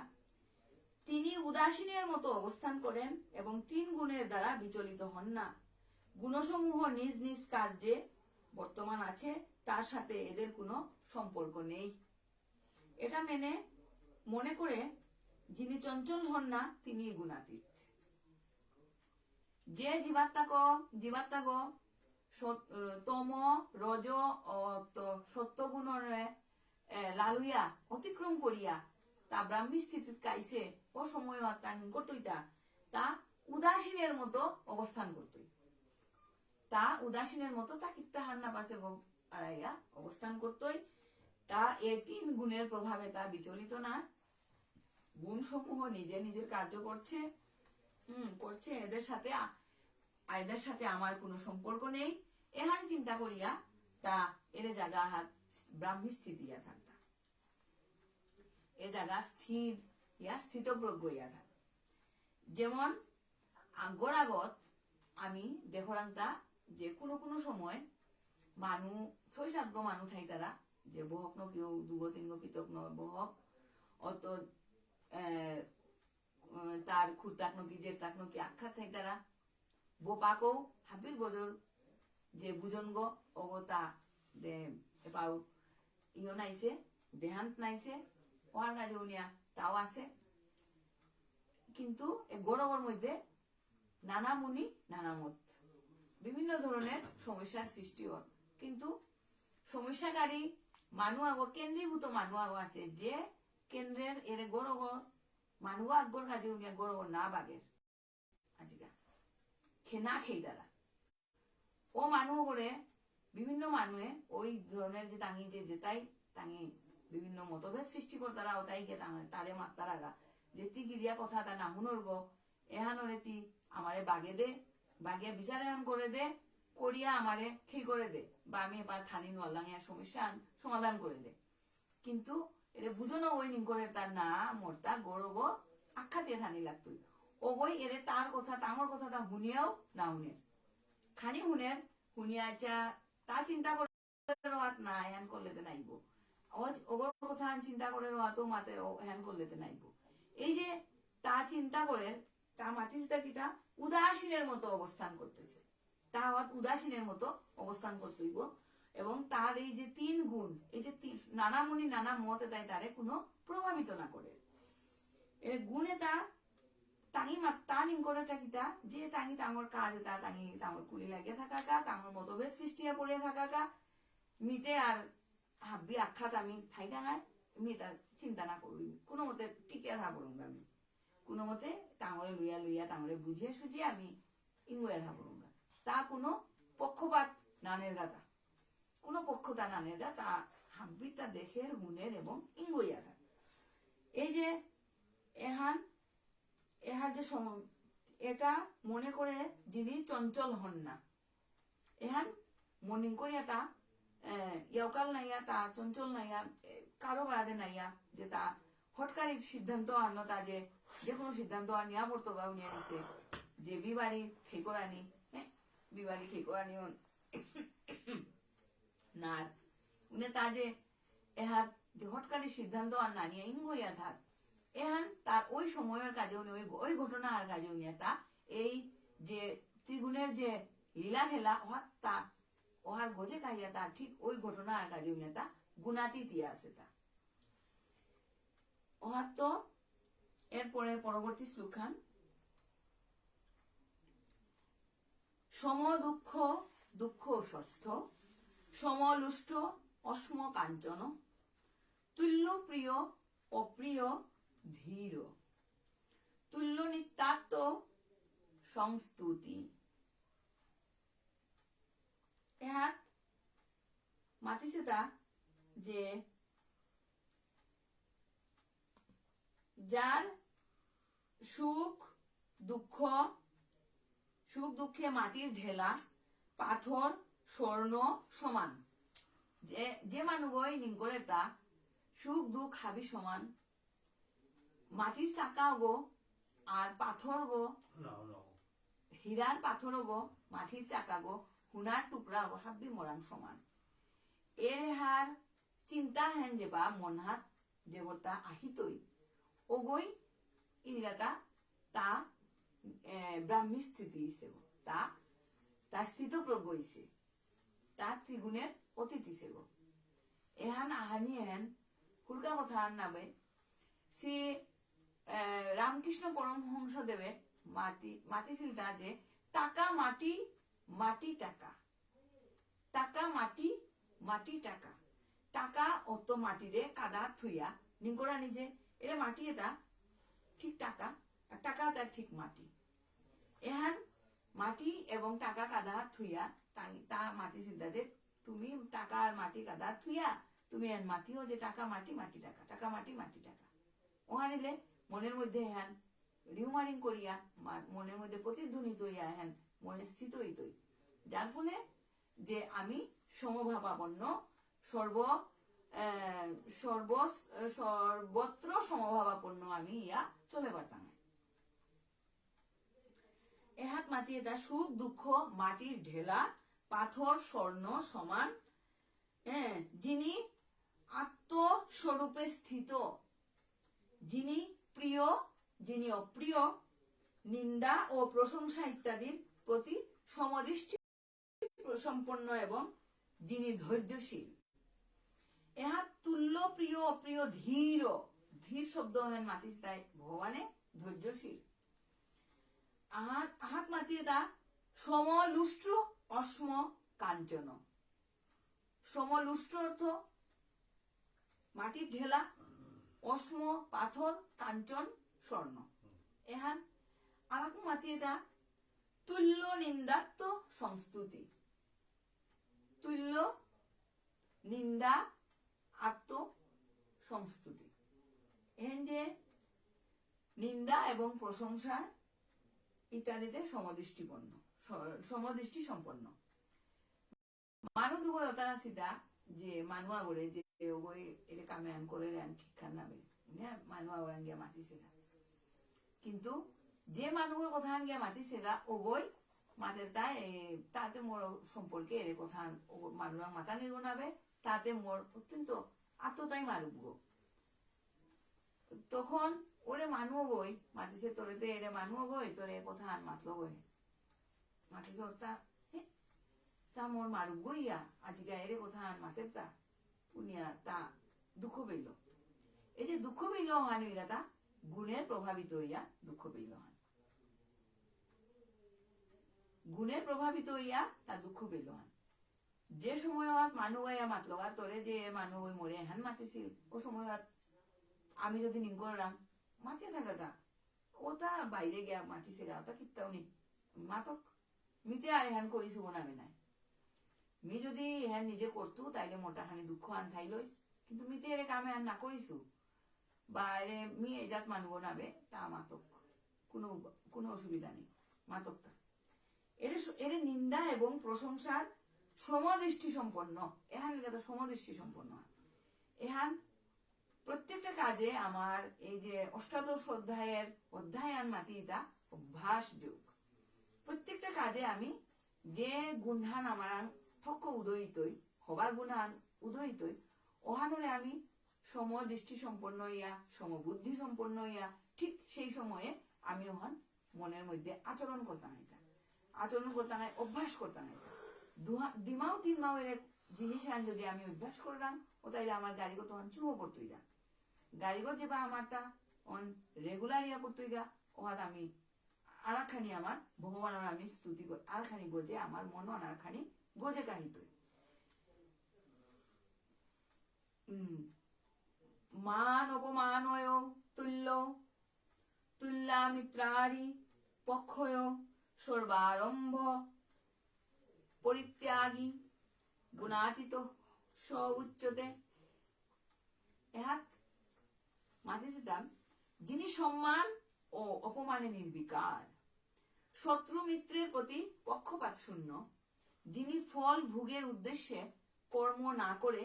তিনি উদাসীনের মতো অবস্থান করেন এবং 3 গুণের দ্বারা বিচলিত হন না, গুণসমূহ নিজ নিজ কার্যে বর্তমান আছে তার সাথে এদের কোনো সম্পর্ক নেই, এটা মনে করে যিনি চঞ্চল হন না তিনি গুণাতীত। যে জীবাত্মাক তম রজ ও সত্য গুণরে লালুইয়া অতিক্রম করিয়া তা ব্রাহ্মী স্থিতিত কাইছে ও সময় তা উদাসীনের মতো অবস্থান করতই। তা উদাসীনের মতো তা কিত্তাহার না পাশে আড়াইয়া অবস্থান করতোই। তা এই 3 গুণের প্রভাবে তা বিচলিত না, গুণ সমূহ নিজে নিজের কার্য করছে, করছে, এদের সাথে আমার কোনো সম্পর্ক নেই। এহান চিন্তা করিয়া তা এর জায়গা হাত ব্রাহ্মী স্থিতি থাকতা, এ জায়গা স্থিতপ্রজ্ঞ ইয়া থাক। যেমন গোড়াগত আমি দেখরাংতা যে কোনো সময় মানু 6-7 গো মানু ঠাই তারা যে বহক ন কেউ 2 গো 3 গো পিতক ন বহক অত তার খুরতাক নকি যে তাক নকি আখ্যা থাই তারা বোপাকও হাবির গজর যে বুজন গো অগতা দে পাও ইও নাইছে দেহান্ত নাইছে ওয়ার কাজে উনিয়া তাও আছে। কিন্তু এই গৌরবর মধ্যে নানা মুনি নানা মত, বিভিন্ন ধরনের সমস্যার সৃষ্টি হয়। কিন্তু সমস্যাকারী কেন্দ্রীভূত মানু আগো আছে যে কেন্দ্রের এর গৌরব মানুষ আগর কাজে উনিয়া গৌরব না বাগের আজিকা খেনা খেই তারা ও মানুষ করে বিভিন্ন মানুষে ওই ধরনের যে তাঙি যে যেটাই তাঙি বিভিন্ন মতভেদ সৃষ্টি করে তারা ওটাই গে তারে মাত্তার আগা যে তি গিরিয়া কথা তা না হুনর গো এহানরে তি আমারে বাগে বিচার এহান করে দে করিয়া আমারে খেই করে দে বা আমি এবার থানি নলাঙিয়া সমস্যা সমাধান করে দে। কিন্তু এর বুঝনো ওই নিঙ্করের তার না মোরতা গৌরব আখ্যা দিয়ে থানি লাগতো ও বই এরে তার কথা তাঙর কথা তা হুনিয়াও না হুনের খানি হুনিয়া তা চিন্তা করে রোয়াত না হ্যান করলেতে নাইব, ওগর কথা চিন্তা করে রোয়াতো মাতে হ্যান করলেতে নাইব। এই যে তা চিন্তা করে তা মাতিসটা কিটা উদাসীনের মতো অবস্থান করতেছে, তা উদাসীনের মতো অবস্থান করতেইব। এবং তার এই যে 3 গুণ, এই যে নানা মুনি নানা মতে তাই তারে কোনো প্রভাবিত না করে এর গুণে তা তাঙি তানিং করে কিতা যে তাঙি তাঙর কাজ তা তাঙি তাঙর কুলি লাগিয়ে থাকা কা তাঙর মতভেদ সৃষ্টিয়া পড়ে থাকা কা মিতে আর হাব্বি আখ্যাত আমি ঠাই ডাঙায় মি তার চিন্তা না করবি কোনো মতে টিকিয়া থাকবো আমি কোনো মতে তাঙরে লইয়া তাঙরে বুঝিয়ে সুঝিয়ে আমি ইঙ্গুয়া থাকবো তা কোনো পক্ষপাত নানের গাতা কোনো পক্ষতা নানের গা তা হাব্বি তা দেখের হুনের এবং ইঙ্গুইয়া থাক। এই যে এহার যে এটা মনে করে যিনি চঞ্চল হন না, এহান মনিং করিয়া তা ইয়াকাল নাইয়া তা চঞ্চল নাইয়া কারো বাড়াতে নাইয়া যে তা হটকারী সিদ্ধান্ত আনো তা যে কোনো সিদ্ধান্ত আর নিয়া পড়তো গাও নিয়ে নিছে যে বিবাড়ি খেকরানি বিবাড়ি খেকরানি না উনি তা যে এহার যে হটকারী সিদ্ধান্ত আর না নিয়ে ইঙ্গইয়া থাক এহান তার ওই সময়ের কাজে উনি ওই ঘটনা আর কাজে উনি তা এই যে ত্রিগুণের যে লীলা খেলা তা ওহার গোজে কাহিয়া তা ঠিক ওই ঘটনা আর কাজে উনি তা গুণাতীত আছে তা ওহার তো এরপরে পরবর্তী শ্লোকান সম দুঃখ সুস্থ সমলুষ্ট অস্ম কাঞ্চন তুল্য প্রিয় অপ্রিয় ধীর তুল্য নিত্যাত্ম সংস্তুতি। এহাত মাতিছে তা যে যার সুখ দুঃখে মাটির ঢেলা পাথর স্বর্ণ সমান, যে মানুষ নিঙ্করে তা সুখ দুঃখ হাবি সমান, মাটির চাকা গো আর পাথর গো হীরার পাথর গো মাটির চাকা গো হুনার টুকরা গো হাবি মরাং সমান। এর হার চিন্তা হেন যে বা মন হাত যে গোটা আহিতই ওগই ইংলাতা তা ব্রাহ্মী স্থিতি হিসেবে তা স্থিতপ্রজ্ঞ হইছে তা ত্রিগুণের অতিথি হিসেবে এহান আহানি হেন হুলকা কথা আর নাবে সে রামকৃষ্ণ পরমহংস দেবে মাতিছিল তা যে টাকা মাটি মাটি টাকা টাকা মাটি মাটি টাকা টাকা অত মাটিরে কাদা থুইয়া নিঙ্করা নিজে এরে মাটি এটা ঠিক টাকা আর টাকা তার ঠিক মাটি। এহান মাটি এবং টাকা কাদা থুইয়া তা মাটি চিন্তাতে তুমি টাকা আর মাটি কাদা থুইয়া তুমি এন মাটিও যে টাকা মাটি মাটি টাকা টাকা মাটি মাটি টাকা ওহানিলে মনের মধ্যে হ্যান রিউমারিং করিয়া মনের মধ্যে প্রতিধ্বনিত হইয়া হ্যান মনে স্থিত হইতই, যার ফলে যে আমি সমভাবাপন্ন সর্বত্র সমভাবাপন্ন আমি ইয়া চলে পারতাম। এহাত মাটি এটা সুখ দুঃখ মাটির ঢেলা পাথর স্বর্ণ সমান, যিনি আত্মস্বরূপে স্থিত, যিনি প্রিয় যিনি অপ্রিয়, নিন্দা ও প্রশংসা ইত্যাদির প্রতি সমদৃষ্টি সম্পন্ন এবং যিনি ধৈর্যশীল। এহা তুল্য প্রিয় অপ্রিয় ধীর, ধীর শব্দ হেন মাতিস তাই ভগবানে ধৈর্যশীল। আহাত মাতি দা সমলুষ্ট্র অস্ম কাঞ্চন। সমলুষ্ট্র অর্থ মাটির ঢেলা, অস্ম পাথর, কাঞ্চন স্বর্ণ। এহান আরাকু মাতি দা তুল্য নিন্দাত্ম সংস্তুতি। তুল্য নিন্দা আত্ম সংস্তুতি, এহেন যে নিন্দা এবং প্রশংসা ইত্যাদিতে সমদৃষ্টি সম্পন্ন। মানুষ দুগোয় অতারা সিধা যে মানুয়া গড়ে যে ওই এটা কামে আন করে আন ঠিক খান নাবে মানুয়া ওরান গিয়া মাতিছে গা, কিন্তু যে মানুষের কথা আন গিয়া মাতিছে গা ওগই মাতের তাতে মোর সম্পর্কে এর কথা মানুষ মাথা নির্গনাবে, তাতে মোর অত্যন্ত আত্মতাই মারুব গো। তখন ওরে মানুষ গই মাতিছে তোরেতে এরে মানুষ গই তোরে কথা আন মাতলো গই মাতিছে তা মোর মারুব গইয়া আজকে এরে কথা আন মাতের তা উনিয়া তা দুঃখ পেল। এই যে দুঃখ পেল হানি তা গুণের প্রভাবিত হইয়া দুঃখ পেল হান, গুণের প্রভাবিত হইয়া তা দুঃখ পেল হান। যে সময় মানুষ গাইয়া মাতলো গা তোরে যে মানুষ ওই মরে হান মাতিছিল ও সময় আমি যদি নিন করলাম মাতিয়ে থাকা গা ওটা বাইরে গিয়া মাতিছে গা ওটা কিত্তাও নি মাতক মিতে আর হ্যান করিস নামে নাই। মি যদি হ্যান নিজে করতু তাইলে মোটা খানি দুঃখ আন থাই লইস, কিন্তু মিতে এর কামে আর না করিসু বা এরে মি এজাত মানব নাবে তা মাতক কোনো অসুবিধা নেই মাতক তা এর নিন্দা এবং প্রশংসার সমদৃষ্টি সম্পন্ন। এহান কথা সমদৃষ্টি সম্পন্ন এহান প্রত্যেকটা কাজে আমার এই যে অষ্টাদশ অধ্যায়ের অধ্যায়ান মাতিটা অভ্যাস যোগ। প্রত্যেকটা কাজে আমি যে গুণান আমার থক উদয়িতই হবা গুণান উদয়িতই ওহানরে আমি সমদৃষ্টি সম্পন্ন হইয়া সমবুদ্ধি সম্পন্ন হইয়া ঠিক সেই সময়ে আমি ওহান মনের মধ্যে আচরণ করতাম অভ্যাস করতাম দিমাও তিন মাও এর জিনিস যদি আমি অভ্যাস করলাম ও তাইলে আমার গাড়িগো তখন চুমো পড়তই গা, গাড়িগো যে বা আমার তা অন রেগুলার ইয়া করতই গা ওহাত আমি আরাখানি আমার ভগবানের আমি স্তুতি আরাখানি গোজে আমার মন আরাখানি গোজে কাহিতই। মান অপমানয় তুল্য তুল্যা মিত্রারি পক্ষয় সর্বারম্ভ পরিত্যাগী গুণাতীত স উচ্চতে। এহাত মাতিছিলাম যিনি সম্মান ও অপমানে নির্বিকার, শত্রু মিত্রের প্রতি পক্ষপাত শূন্য, যিনি ফল ভোগের উদ্দেশ্যে কর্ম না করে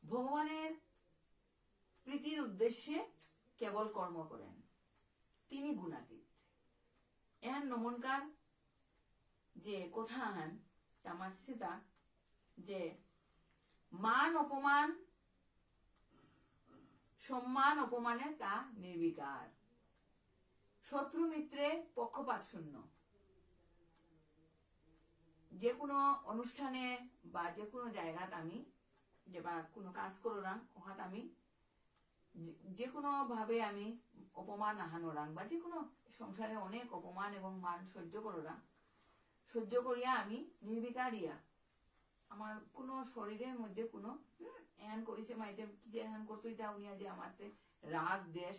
ভগবানের প্রীতির উদ্দেশ্যে কেবল কর্ম করেন, তিনি গুণাতীত। এহান নমনকার যে কথা হান তা মাতিছে তা যে মান অপমান সম্মান অপমানে তা নির্বিকার, শত্রু মিত্রে পক্ষপাত শূন্য। যে কোনো অনুষ্ঠানে বা যে কোনো জায়গাত আমি যে বা কোনো কাজ করলাম ওহাত আমি যে কোনো ভাবে আমি অপমান আহানোরাং বা যে কোনো সংসারে অনেক অপমান এবং মান সহ্য করিয়া আমি নির্বিকারিয়া আমার কোনো শরীরের মধ্যে কোনো এহান করিছে মাইতে কি এহান করতেই তা উনিয়া যে আমার রাগ দেশ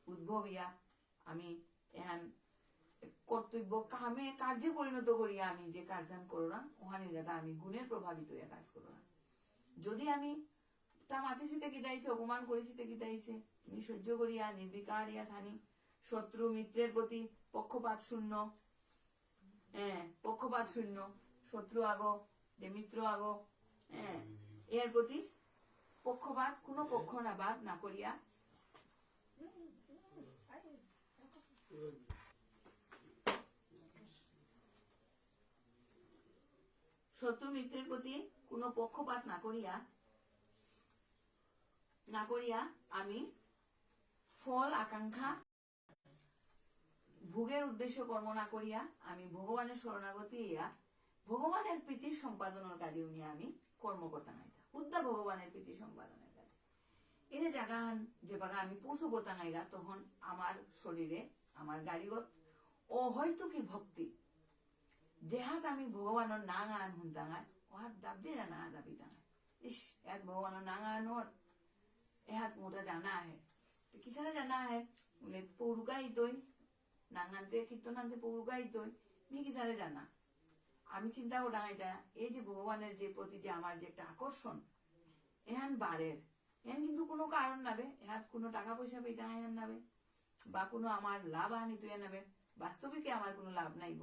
উদ্ভব ইয়া আমি এহান কর্তব্য কামে কার্যে পরিণত করিয়া আমি যে কাজ কাম করো না ওখানে দাদা আমি গুণের প্রভাবিত হইয়া কাজ করো না। যদি আমি তা মাতিছিতে কিতাইছে অপমান করেছিতে কিতাইছে আমি সহ্য করিয়া নির্বিকার ইয়া থানি, শত্রু মিত্রের প্রতি পক্ষপাত শূন্য, পক্ষপাত শূন্য, শত্রু আগো যে মিত্র আগো, এর প্রতি পক্ষপাত কোনো পক্ষ না বাদ না করিয়া শত্রু মিত্রের প্রতি কোনো পক্ষপাত না করিয়া আমি ফল আকাঙ্ক্ষা ভোগের উদ্দেশ্য কর্ম না করিয়া আমি ভগবানের শরণাগতি ইয়া ভগবানের প্রীতি সম্পাদনের কাজে নিয়ে আমি কর্ম করতাম উদ্দা ভগবানের প্রীতি সম্পাদনের কাজে এর জাগান যে বাগা আমি পৌঁছো করতাম তখন আমার শরীরে আমার গাড়িগত ও হয়তো কি ভক্তি যেহাত আমি ভগবানের না গান শুনতাঙায় ওহাত দাব দিয়ে জানা দাবি তাঙায় ইস এক ভগবানের না গানোর এহাত মোটা জানা আহে কিসারে জানা আহে বলে পৌরুকাই তৈ নাঙানতে কীর্তনান্তে পৌরুকাই তৈ মি কিসারে জানা আমি চিন্তা করতাঙাইতা এই যে ভগবানের যে প্রতি যে আমার যে একটা আকর্ষণ এহান বাড়ের এহান কিন্তু কোনো কারণ নাবে এহাত কোনো টাকা পয়সা পেতাম এহান নাবে বা কোনো আমার লাভ আনি তুই নাবে বাস্তবিকে আমার কোনো লাভ নাইব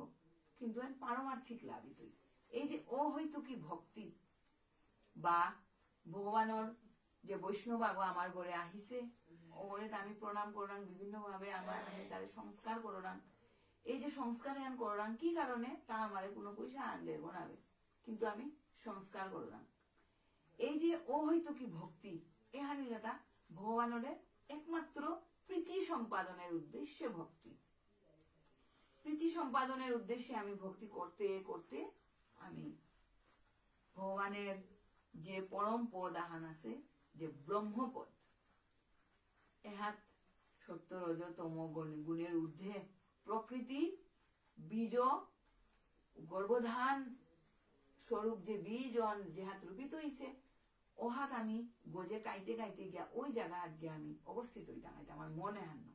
কিন্তু পারমার্থিক লাভই তুই এই যে ও হয়তো কি ভক্তি বা ভগবানের যে বৈষ্ণব আগো আমার ঘরে আহিছে ওরে আমি প্রণাম করাং বিভিন্ন ভাবে আমার আমি তার সংস্কার করাং এই যে সংস্কার আন করাং কি কারণে তা আমারে কোনো পয়সা আন দেব নাবে কিন্তু আমি সংস্কার করাং এই যে ও হয়তো কি ভক্তি এহানি দাদা ভগবানের একমাত্র প্রীতি সম্পাদনের উদ্দেশ্যে ভক্তি প্রীতি সম্পাদনের উদ্দেশ্যে আমি ভক্তি করতে করতে আমি ভগবানের যে পরম পদ আহান আছে যে ব্রহ্মপদ এহাত সত্য রজ তম গুণের ঊর্ধ্বে প্রকৃতি বীজ গর্ভধান স্বরূপ যে বীজ যে হাত রূপিত হইছে ওহাত আমি গজে কাইতে কাইতে গিয়া ওই জায়গা হাত গিয়া আমি অবস্থিত হইতাম আমার মনে হান্ন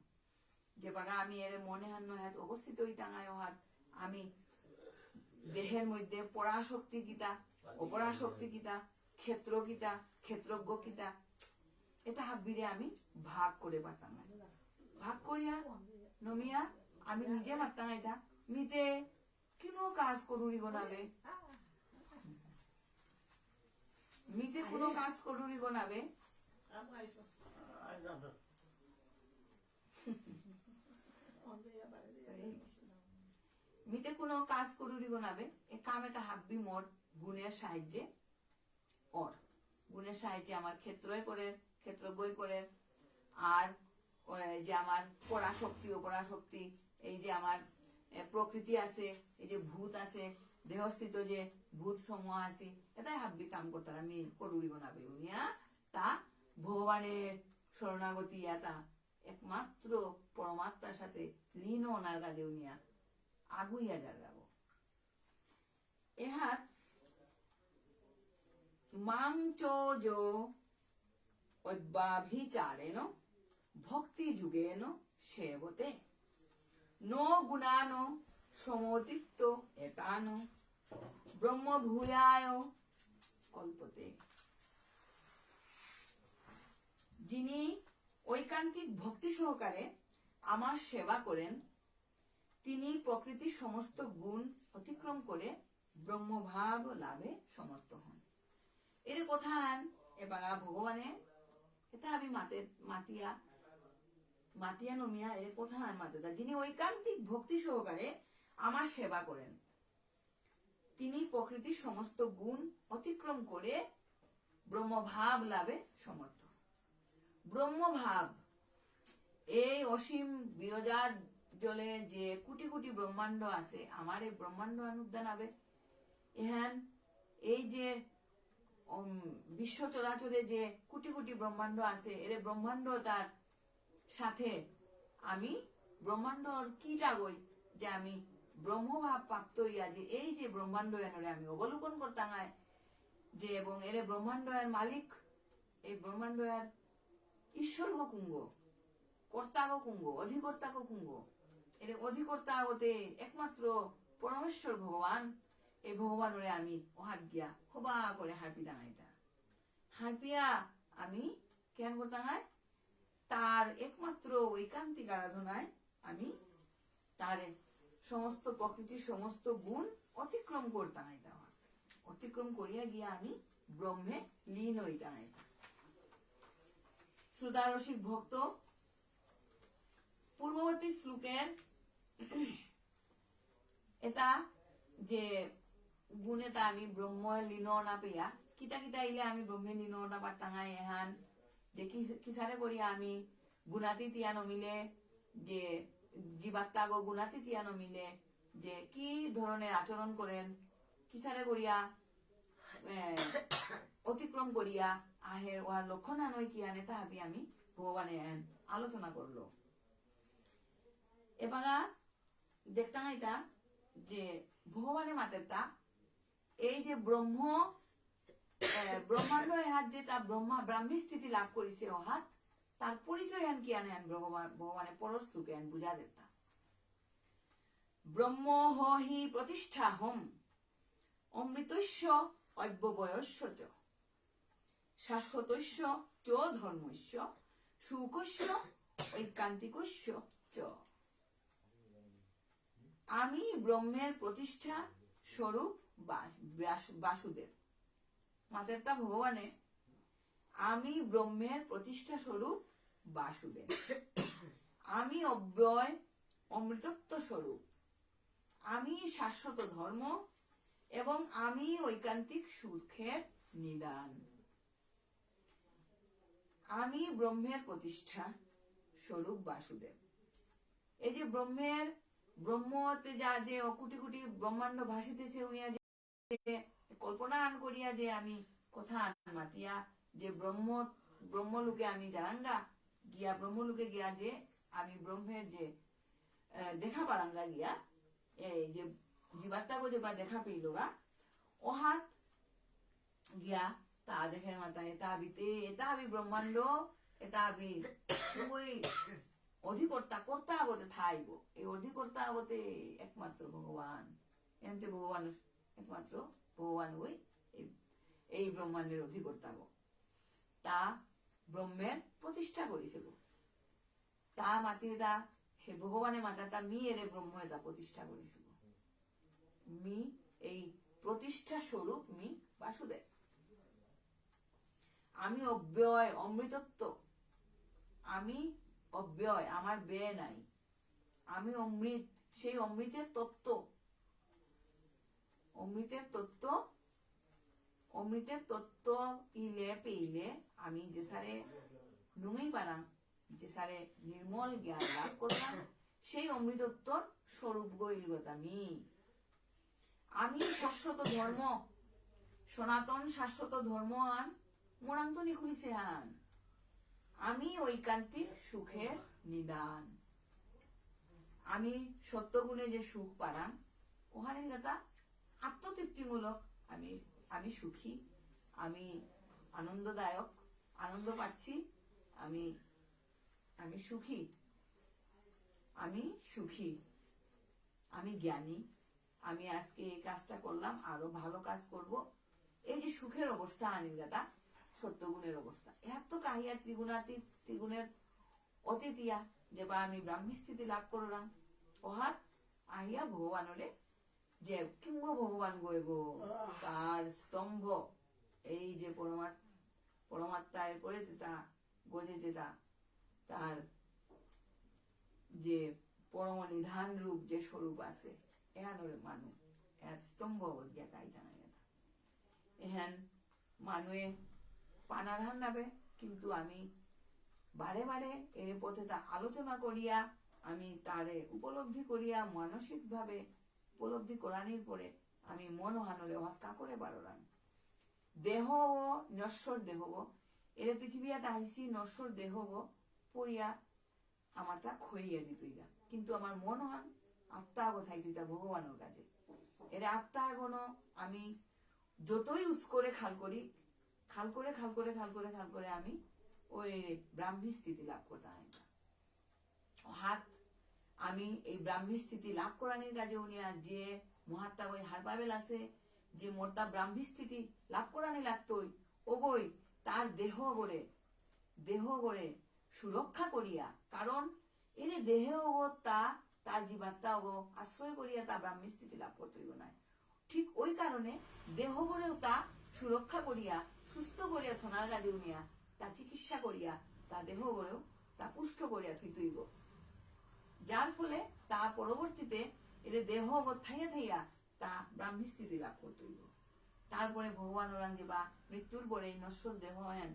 যে বাগা আমি এর মনে হান্ন হাত অবস্থিত হইতাম ওহাত আমি দেহের মধ্যে পরাশক্তি কিতা অপরাশক্তি কিতা ক্ষেত্র কিতা ক্ষেত্রজ্ঞ কিতা এটা হাবিরে আমি ভাগ করে পারতাম না ভাগ করিয়া নমিয়া আমি নিজে মারতাম এটা মিতে কোনো কাজ করুরি গোনাবে মিতে কোনো কাজ করুরি গোনাবে মিতে কোনো কাজ করুরি গোনাবে এ কাম এটা হাব্বি মোর গুণের সাহায্যে ওর গুণের সাহায্যে আমার ক্ষেত্রই করে ক্ষেত্রজ্ঞই করে আর যে আমার পরাশক্তি অপরাশক্তি এই যে আমার প্রকৃতি আছে এই যে ভূত আছে দেহস্থিত যে ভূত সমূহ আছে এটাই হাব্বি কাম করতে আমি করুরি গোনাবে উনিয়া তা ভগবানের শরণাগতি এটা একমাত্র পরমাত্মার সাথে লীন ওনার কাজে উনিয়া আগুইয়া যার গাবো এহার মাংচোজ অব্যাভিচারেণ ভক্তি যুগেন সেবতে নো গুণানো সমতিত্ব এতানো ব্রহ্ম ভূয়ায় কল্পতে যিনি ঐকান্তিক ভক্তি সহকারে আমার সেবা করেন তিনি প্রকৃতির সমস্ত গুণ অতিক্রম করে ব্রহ্মভাব লাভে সমর্থ হন এর কথা এবার ভগবানে এটা আমি মাতিয়া নমিয়া এর কথা মাতে যিনি ঐকান্তিক ভক্তি সহকারে আমার সেবা করেন তিনি প্রকৃতির সমস্ত গুণ অতিক্রম করে ব্রহ্মভাব লাভে সমর্থ ব্রহ্মভাব এই অসীম বিরজার জলে যে কোটি কোটি ব্রহ্মাণ্ড আছে আমার এই ব্রহ্মাণ্ড অনুদান হবে এহান এই যে বিশ্ব চরাচরে যে কোটি কোটি ব্রহ্মাণ্ড আছে এর ব্রহ্মাণ্ড তার সাথে আমি ব্রহ্মাণ্ডর কিটা গই যে আমি ব্রহ্মভাব প্রাপ্ত হইয়া যে এই যে ব্রহ্মাণ্ড এনরে আমি অবলোকন করতাম যে এবং এর ব্রহ্মাণ্ড এর মালিক এই ব্রহ্মাণ্ড এর ঈশ্বর গো কুঙ্গ কর্তা গো কুঙ্গ অধিকর্তা গো কুঙ্গ এর অধিকর্তা হতে একমাত্র পরমেশ্বর ভগবান, এই ভগবানরে আমি অহাত গিয়া হবা করে হারপি দাঁড়াইতা। হারপিয়া আমি কেন করতাঙায় তার একমাত্র ঐকান্তিক আরাধনায় আমি তার সমস্ত প্রকৃতির সমস্ত গুণ অতিক্রম করতাম। অতিক্রম করিয়া গিয়া আমি ব্রহ্মে লীন হইতাম। শ্রোতারসিক ভক্ত, পূর্ববর্তী শ্লোকের এটা যে গুণে তা আমি ব্রহ্ম লীন না পেয়া কিতা কিতা ইলে আমি ব্রহ্মে লীন না পারতাঙাই এহান যে কিসারে করিয়া আমি গুণাতীত ইয়া নমিলে যে জীবাত্মা গো গুণাতীত ইয়া নমিলে যে কি ধরনের আচরণ করেন কিসারে করিয়া অতিক্রম করিয়া আহের ওয়ার লক্ষণ আনই কি আনে তাহাবি আমি ভগবানে আলোচনা করলো। এবারা দেখতাম এটা যে ভগবানের মাতেরটা এই যে ব্রহ্মাণ্ড হাত যে তার ব্রাহ্মী স্থিতি লাভ করেছে অহাত তার পরিচয় হেন কি আনে ভগবানের পরশ্রুকে বুঝা দেতা। ব্রহ্ম হি প্রতিষ্ঠা হম অমৃতস্য অব্যবয়স্য চ শাশ্বতস্য চ ধর্মস্য সুখস্য ঐকান্তিকস্য চ। আমি ব্রহ্মের প্রতিষ্ঠা স্বরূপ বাসুদেব মাতেরটা ভগবানে আমি ব্রহ্মের প্রতিষ্ঠা স্বরূপ বাসুদেব, আমি অব্যয় অমৃতত্ব স্বরূপ, আমি শাশ্বত ধর্ম এবং আমি ঐকান্তিক সুখের নিদান। আমি ব্রহ্মের প্রতিষ্ঠা স্বরূপ বাসুদেব। এই যে ব্রহ্মতে যা যে কোটি কোটি ব্রহ্মাণ্ড ভাসিতেছে উনিয়া যে কল্পনা আন করিয়া যে আমি কথা আন মাতিয়া যে ব্রহ্মলোকে আমি জানাঙ্গা গিয়া ব্রহ্মলোকে গিয়া যে আমি ব্রহ্মের যে দেখা পারাঙ্গা গিয়া এই যে জীবাত্মাকে যে বা দেখা পেইলগা ওহাত গিয়া তা দেখের মাথায় এটা আমি ব্রহ্মাণ্ড এটা আমি ওই অধিকর্তা কর্তা আগতে থাইব এই অধিকর্তা আগতে একমাত্র ভগবান এনতে ভগবান একমাত্র ভগবান ওই এই ব্রহ্মাণ্ডের অধিকর্তা গো তা ব্রহ্মের প্রতিষ্ঠা করেছিল তা মাতিদা হে ভগবানের মাতা তা মি এরে ব্রহ্ম এটা প্রতিষ্ঠা করেছিল। মি এই প্রতিষ্ঠা স্বরূপ মি বাসুদেব। আমি অব্যয় অমৃতত্ব, আমি অব্যয় আমার ব্যয় নাই, আমি অমৃত সেই অমৃতের তত্ত্ব ইলে পেইলে আমি যে সারে নুঙেই পারাম যে সারে নির্মল জ্ঞান লাভ করলাম সেই অমৃতত্বর স্বরূপ গইলগত আমি শাশ্বত ধর্ম সনাতন শাশ্বত ধর্ম আন মোরান্তনি খুলিছে আন আমি ঐকান্তিক সুখের নিদান। আমি সত্যগুণে যে সুখ পারাম ওখানে কথা আত্মতৃপ্তিমূলক আমি সুখী, আমি আনন্দদায়ক, আনন্দ পাচ্ছি, আমি সুখী, আমি জ্ঞানী, আমি আজকে এই কাজটা করলাম আরো ভালো কাজ করব, এই যে সুখের অবস্থা আনিল দাদা সত্যগুণের অবস্থা এত কাহিয়া ত্রিগুণের অতিথিয়া যে বা আমি ব্রাহ্মী স্থিতি লাভ করলাম ওহাত আহিয়া ভগবান হলে যে কিংব ভগবান গয়ে গো তার স্তম্ভ এই যে পরমাত্মা এরপরে যেটা গজে যেটা তার যে পরম নিধান রূপ যে স্বরূপ আছে এহানোর মানু এর স্তম্ভ গিয়া কাইতা এহান মানুয়ে পানাধান নাবে কিন্তু আমি বারে বারে এর পথে তা আলোচনা করিয়া আমি তারে উপলব্ধি করিয়া মানসিক ভাবে উপলব্ধি করানির পরে আমি মনোহানলে হস্তা করে বারোরাম দেহ ও নশ্বর দেহ গো এর পৃথিবীতে আইসি নশ্বর দেহ গো পড়িয়া আমার তা খইয়া দিতইগা কিন্তু আমার মনোহান আত্মা কোথায় তুইটা ভগবানের কাছে এর আত্মা এখনো আমি যতই উস করে খাল করে আমি ওই ব্রাহ্মী স্থিতি লাভ করতে হাত আমি এই ব্রাহ্মী স্থিতি লাভ করানির কাজে উনি আর যে মহাত্মা গই হার পাবেল আছে যে মোরতা ব্রাহ্মী স্থিতি লাভ করানি লাগতই ওগই তার দেহ গড়ে সুরক্ষা করিয়া, কারণ এনে দেহে তা তার জীবাত্মা আশ্রয় করিয়া তা ব্রাহ্মী স্থিতি লাভ করতে নাই। ঠিক ওই কারণে দেহ গড়েও তা সুরক্ষা করিয়া সুস্থ করিয়া থনার কাজে উনিয়া তা চিকিৎসা করিয়া তা দেহ গড়েও তা পুষ্ট করিয়া থইতইব, যার ফলে তা পরবর্তীতে এর দেহ থাইয়া থাইয়া তা ব্রাহ্মী স্থিতি লাভ করতইব। তারপরে ভগবান ওরাং যেবা মৃত্যুর পরে নশ্বর দেহ হেন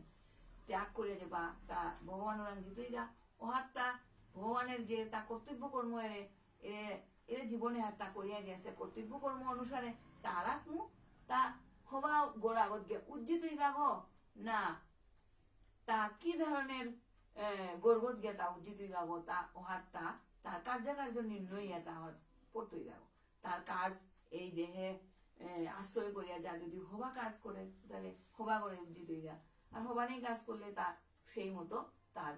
ত্যাগ করে যেবা তা ভগবান ওরাং জিতই গা ওহাত তা ভগবানের যে তা কর্তব্য কর্ম এর জীবনে হাত তা করিয়া গেছে কর্তব্য কর্ম অনুসারে তার আত্মু তা হবা গোড়াগত গে উজ্জিতই গা গো না তা কি ধরনের গর্গত গে তা উজ্জিতই গা গো তা ওহাত তা তার কার্যকার্য নির্ণয় তা পড়তই গা তার কাজ এই দেহে আশ্রয় করিয়া যা যদি হবা কাজ করে তাহলে হবা করে উজ্জিত হয়ে গা, আর হবা নেই কাজ করলে তার সেই মতো তার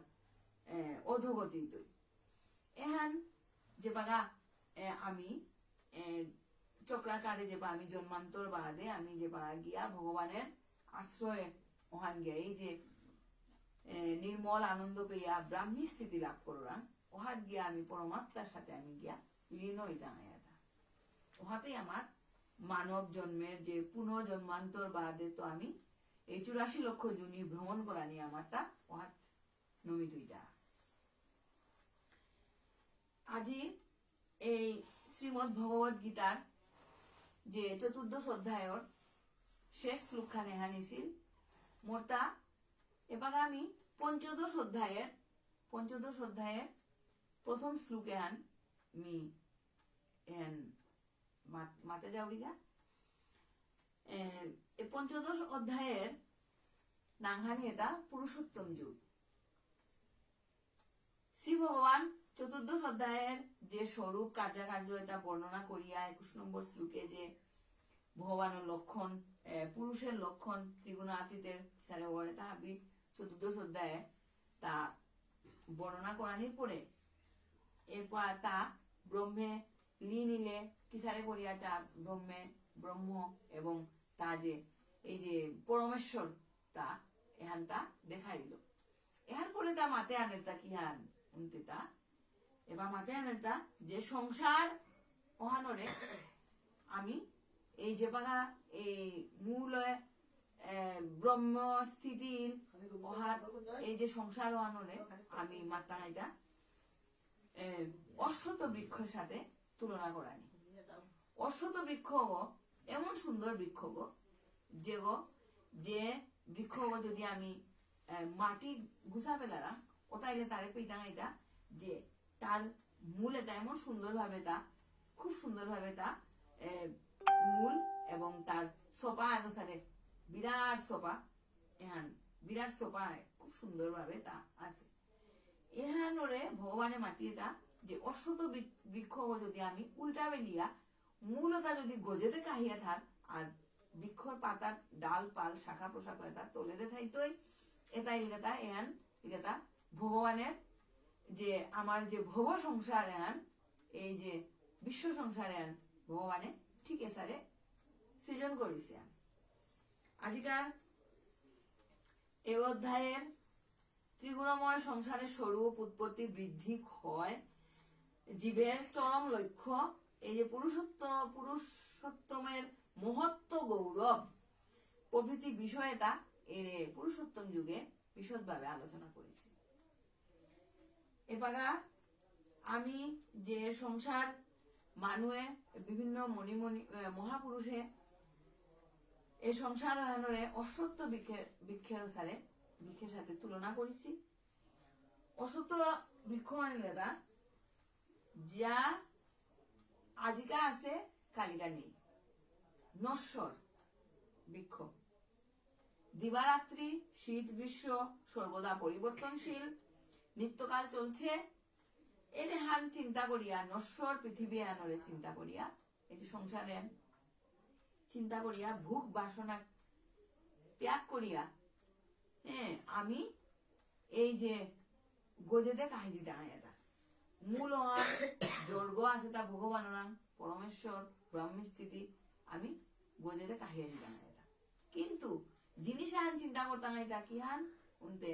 অধোগতি এহান যে বাগা আমি চক্রাকারে যে আমি জন্মান্তর বাদে আমি যে বা গিয়া ভগবানের আশ্রয়ে ওহান গিয়া এই যে নির্মল আনন্দ পেয়া ব্রাহ্মী স্থিতি লাভ করলাম ওহাত গিয়া আমি পরমাত্মার সাথে আমি গিয়া লীন হইতাম ওহাতেই আমার মানব জন্মের যে পুনঃজন্মান্তর বাদে তো আমি এই 84 লক্ষ জুনি ভ্রমণ করা নিয়ে আমার তা ওহাত নমিতইটা। আজি এই শ্রীমদ ভগবত গীতার যে 14 অধ্যায়ের শেষ শ্লোকখানে হানিছিল মোরতা এবার আমি 15 অধ্যায়ের প্রথম শ্লোকে হান মি মাতে যাওরিগা 15 অধ্যায়ের নাংহানি এটা পুরুষোত্তম যুগ। শ্রী ভগবান 14 অধ্যায়ের যে স্বরূপ কার্যকার্য এটা বর্ণনা করিয়া 21 নম্বর শ্লোকে যে ভগবানের লক্ষণ পুরুষের লক্ষণ ত্রিগুণাতীতের সারে ওরে তা আমি 14 অধ্যায়ে তা বর্ণনা করানির পরে এরপর তা ব্রহ্মে নিলে কিসারে করিয়া চা ব্রহ্ম এবং তা যে এই যে পরমেশ্বর তা এহান তা দেখাইল। এহার পরে তা মাতে আনের তা কি হান উনতে তা এবার মাতে আনের তা যে সংসার ওহানরে আমি এই যে বাগা এই মূল ব্রহ্ম স্থিতির ওহার এই যে সংসার ওহানরে আমি মাতা এটা অশ্বত বৃক্ষের সাথে তুলনা করানি। অশ্বত বৃক্ষ এমন সুন্দর বৃক্ষ যে বৃক্ষ যদি আমি মাটি গুছা ফেলারাম ওটাইলে তারে পেইতাম এটা যে তার মূল এটা এমন সুন্দরভাবে তা খুব সুন্দরভাবে তা মূল এবং তার সোপা অনুসারে বিরাট সোপা এহান বিরাট সোপা খুব সুন্দরভাবে তা আছে। এহানরে ভগবানে মাতিয়ে তা যে অশ্বত বৃক্ষ যদি আমি উল্টা বেলিয়া মূলতা যদি গজেতে কাহিয়া থাক আর বৃক্ষর পাতার ডাল পাল শাখা পোশাক এটা তোলেতে থাইতই এটা ইলগাতা এহান ইলগাতা ভগবানের যে আমার যে ভব সংসার এহান এই যে বিশ্ব সংসার এহান ভগবানে ঠিক এসারে সৃজন করেছে। আজিকার এই অধ্যায়ের ত্রিগুণময় সংসারের স্বরূপ উৎপত্তি বৃদ্ধি ক্ষয় জীবের চরম লক্ষ্য এই যে পুরুষোত্তমের মহত্ব গৌরব প্রভৃতি বিষয়টা এর পুরুষোত্তম যুগে বিশদভাবে আলোচনা করেছি। এবার আমি যে সংসার মানুয়ে বিভিন্ন মহাপুরুষে এই সংসার হানরে অসত্য বৃক্ষের সাথে তুলনা করেছি। অসত্য বৃক্ষ মানে যা আজিকা আছে কালিকা নেই, নশ্বর বৃক্ষ দিবারাত্রি শীত গ্রীষ্ম সর্বদা পরিবর্তনশীল নিত্যকাল চলছে এর হান চিন্তা করিয়া নশ্বর পৃথিবী আনরে চিন্তা করিয়া এই যে সংসারে চিন্তা করিয়া ভোগ বাসনা ত্যাগ করিয়া আমি এই যে গজেতে কাহিজি দাঁড়াইয়া মূল যর্গ আছে তা ভগবান পরমেশ্বর ব্রহ্ম স্থিতি আমি গজেতে কাহিয়ে দিতাম এটা কিন্তু জিনিস আন চিন্তা করতাম এটা কি হান উনতে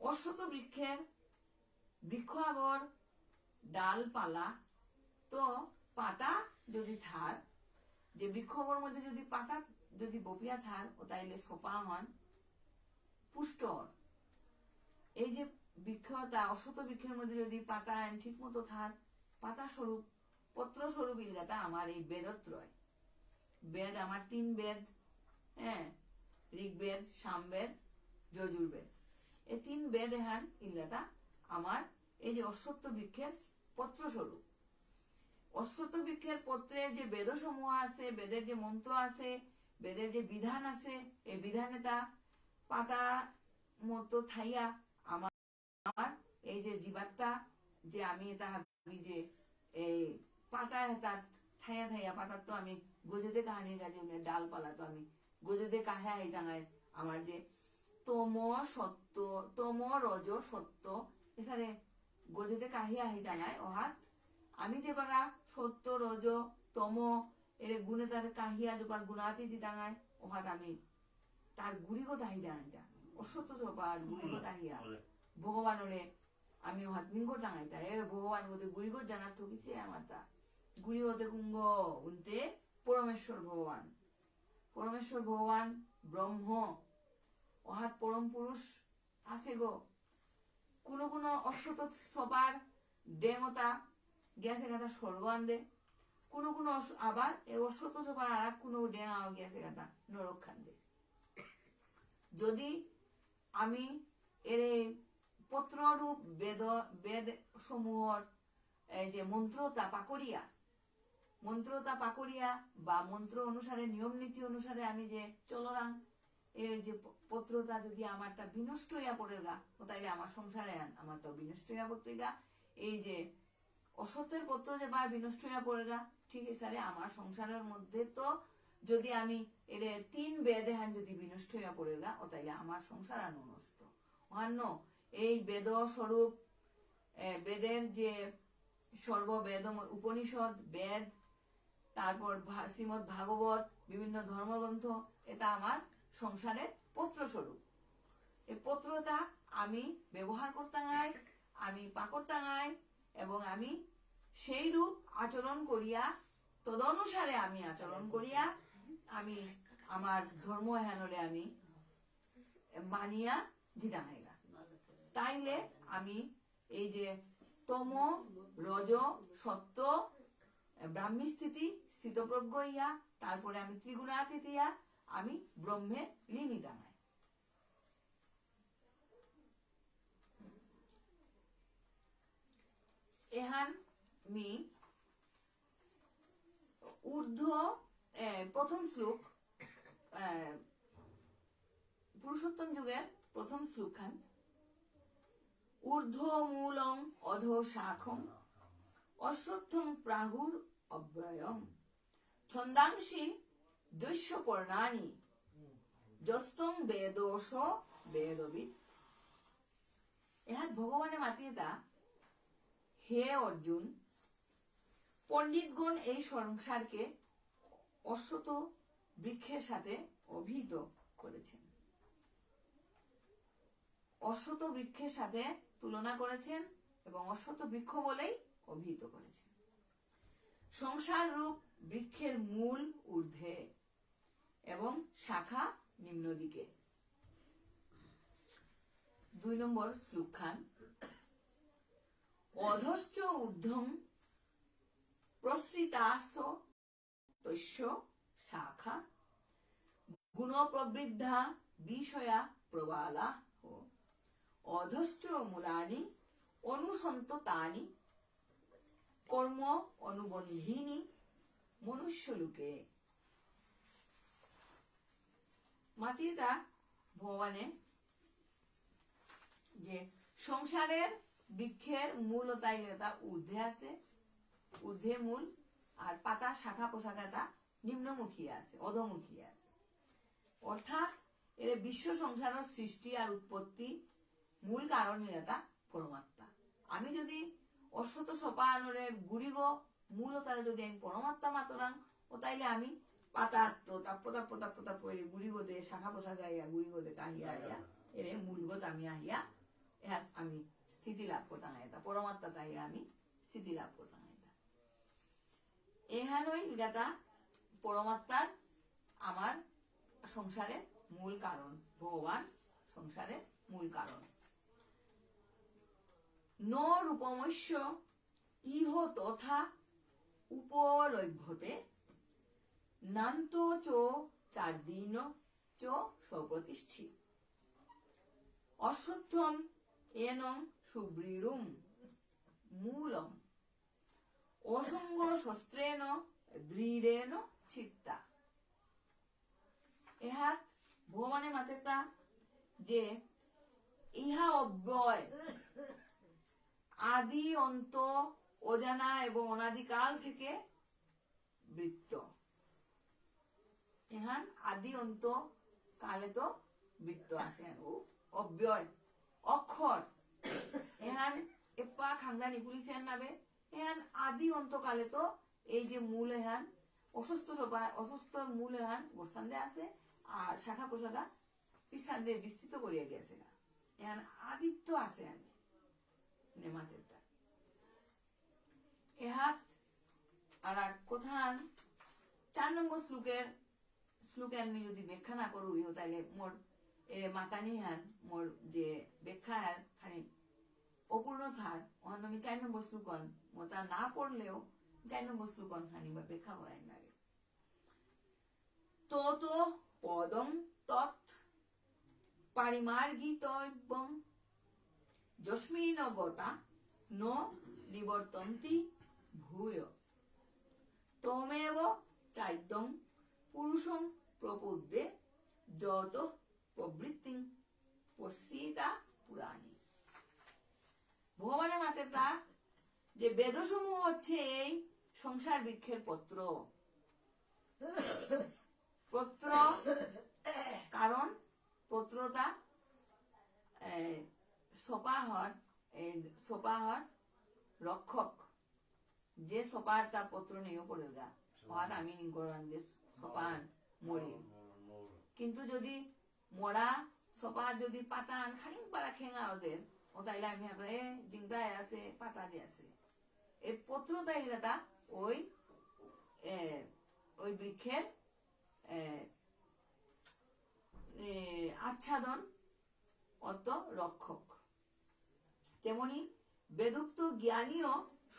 অশ্বত বৃক্ষ আগর ডালপালা তো পাতা যদি থার যে বৃক্ষগর মধ্যে যদি পাতা যদি বপিয়া থার ও তাইলে সোপা হন পুষ্ট এই যে বৃক্ষতা অশ্বত বৃক্ষের মধ্যে যদি পাতা ঠিক মতো থার পাতা স্বরূপ পত্র স্বরূপ ইলগাতা আমার এই বেদত্রয় বেদ আমার 3 বেদ হ্যাঁ ঋগ্বেদ সামবেদ যজুর্বেদ এই 3 বেদ এহান ইলগাতা আমার এই যে অশ্বত্থ বৃক্ষের পত্র স্বরূপ অশ্বত্থ বৃক্ষের পত্রের যে বেদ সমূহ আছে বেদের যে মন্ত্র আছে বেদের যে বিধান আছে এই বিধানে তা পাতা মতো থাইয়া আমার এই যে জীবাত্মা যে আমি এটা ভাবি যে এই পাতা তার থাইয়া থাইয়া পাতার তো আমি গজেতে কাহানি গাছে ডালপালা তো আমি গজেতে কাহে আই টাঙায় আমার যে তম রজ সত্য এখানে গজেতে কাহিয়া আহি টাঙায় অহাত আমি যে বাগা সত্য রজ তম এর গুণে তার কাহিয়া জোপা গুণাতি দিতাঙায় ওহাত আমি তার গুড়িগো তাহি টাঙাইতা অসত্য চোপার গুড়িগো তাহিয়া ভগবানরে আমি ওহাত মিঙ্গ টাঙাইতা এ ভগবান গোতে গুড়িগো জানার থকিছে আমার তা গুড়িগোতে কুঙ্গ উনতে পরমেশ্বর ভগবান ব্রহ্ম অহাত পরম পুরুষ আছে গো কোনো অশ্বত সবার ডেমতা গেছে গাথা স্বর্গ আনদে কোনো আবার এই অশ্বত সবার আর কোনো ডেঙা গেছে গাথা নরক খান্দে যদি আমি এর পত্ররূপ বেদ সমূহর এই যে মন্ত্রতা পাকড়িয়া বা মন্ত্র অনুসারে নিয়ম নীতি অনুসারে আমি যে চলরাং এই যে পত্রতা যদি আমার তা বিনষ্ট হইয়া পড়ে গা ও তাইলে আমার সংসারে আমার তো বিনষ্ট হইয়া পড়তে গা এই যে অসত্যের পত্র যে বা বিনষ্ট হইয়া পড়ে গা ঠিক আছে আমার সংসারের মধ্যে তো যদি আমি এর 3 বেদে হান যদি বিনষ্ট হইয়া পড়ে গা ও তাইলে আমার সংসার আর নষ্ট অন্য এই বেদ স্বরূপ বেদের যে সর্ববেদ উপনিষদ বেদ তারপর শ্রীমদ ভাগবত বিভিন্ন ধর্মগ্রন্থ এটা আমার সংসারের পত্র স্বরূপ এই পত্রটা আমি ব্যবহার করতাঙাই আমি পাকড়তাঙাই এবং আমি সেই রূপ আচরণ করিয়া তদনুসারে আমি আচরণ করিয়া আমি আমার ধর্ম হেনরে আমি মানিয়া জিদাঙাইগা তাইলে আমি এই যে তম রজ সত্য ব্রাহ্মী স্থিতি স্থিতপ্রজ্ঞ ইয়া তারপরে আমি ত্রিগুণাতীত ইয়া আমি ব্রহ্মে লীনী দাঁড়াই এহান মি ঊর্ধ্ব প্রথম শ্লোক পুরুষোত্তম যুগের প্রথম শ্লোক খান ঊর্ধ্ব মূলং অধো শাখম অশ্বত্থম প্রাহুর অব্যয়ম ছন্দাংশি দৈশ্য পর্ণানি যস্তং বেদোষ বেদবিদ এহাত ভগবানে মাতিয়েতা হে অর্জুন পণ্ডিতগণ এই সংসারকে অশ্বত বৃক্ষের সাথে অভিহিত করেছেন অশ্বত বৃক্ষের সাথে তুলনা করেছেন এবং অশ্বত বৃক্ষ বলেই অভিহিত করেছেন সংসার রূপ বৃক্ষের মূল ঊর্ধ্বে এবং শাখা নিম্ন দিকে 2 নম্বর শ্লোক খান অধশ্চ ঊর্ধ্বং প্রসৃতাস তস্য শাখা গুণ প্রবৃদ্ধা বিষয়া প্রবালা অধশ্চ মূলানি অনুসন্ততানি কর্ম অনুবন্ধিনী মনুষ্যলোকে মাতিতা ভগবানে যে সংসারের বৃক্ষের মূল ও তাইলতা ঊর্ধ্বে আছে ঊর্ধ্বে মূল আর পাতা শাখা প্রশাখাটা নিম্নমুখী আছে অধমুখী আছে অর্থাৎ এর বিশ্ব সংসারের সৃষ্টি আর উৎপত্তি মূল কারণ এটা পরমাত্মা আমি যদি অশ্বত সোপানরে গুড়িগ মূল তারা যদি আমি পরমাত্মা মাতরাং ও তাইলে আমি পাতাত্ম তাপ্প এর গুড়িগো দে শাখা পোশাক আইয়া গুড়িগো দে কাহিয়া আইয়া এর মূলগত আমি আহিয়া আমি স্থিতি লাভ করতাম এটা পরমাত্মা তাই আমি স্থিতি লাভ করতাম এটা এহানই গাতা পরমাত্মার আমার সংসারের মূল কারণ ভগবান সংসারের মূল কারণ ন রূপমস্য ইহ তথা উপলভ্যতে নান্ত চ চারদিন চ স্বপ্রতিষ্ঠি অশ্বত্থম এনং সুবৃঢ়ুম মূলম অসঙ্গ শস্ত্রেণ দৃঢ়েন চিত্তা এহাত ভগবানের মাতেটা যে ইহা অব্যয় আদি অন্ত অজানা এবং অনাদিকাল থেকে বৃত্ত এহান আদি অন্ত কালে তো বৃত্ত আছে ও অব্যয় অক্ষর এহান এপা খাঙ্গা নিকুলিছেন নাবে এহান আদি অন্ত কালে তো এই যে মূল এহান অসুস্থ মূল এহান গোস্থান আছে আর শাখা প্রশাখা পিছান দিয়ে বিস্তৃত করিয়া গেছে না এহান আদিত্য আছে আমি নেমাতেরটা এহাত আর কোথান 4 নম্বর শ্লোকে আমি যদি ব্যাখ্যা না করি তাইলে মোর মাতানি হান মোর যে ব্যাখ্যা খানি অপূর্ণ থার ওখানে আমি 4 নম্বর শ্লোকন মোটা না পড়লেও 4 নম্বর শ্লোকন খানি বা ব্যাখ্যা করাই লাগে তত পদং তৎ পারিমার্গিতব্যং যস্মিন গতা ন নিবর্তন্তি ভূয় তমেব চাইদ্যং পুরুষং প্রপদ্যে যত প্রবৃত্তি প্রসৃতা পুরাণী ভগবানের মাতের তা যে বেদসমূহ হচ্ছে এই সংসার বৃক্ষের পত্র কারণ পত্রটা সোপাহর রক্ষক যে সোপার তার পত্র নেই পড়ে গা হওয়ার আমি করান যে সোপান মরে কিন্তু যদি মরা সোপা যদি পাতান খানিক পাড়া খেঙা ওদের ও তাইলে আমি জিংদায় আছে পাতা দিয়ে আছে এই পত্র তাইলে তা ওই বৃক্ষের আচ্ছাদন অত রক্ষক তেমনি বেদোক্ত জ্ঞানীয়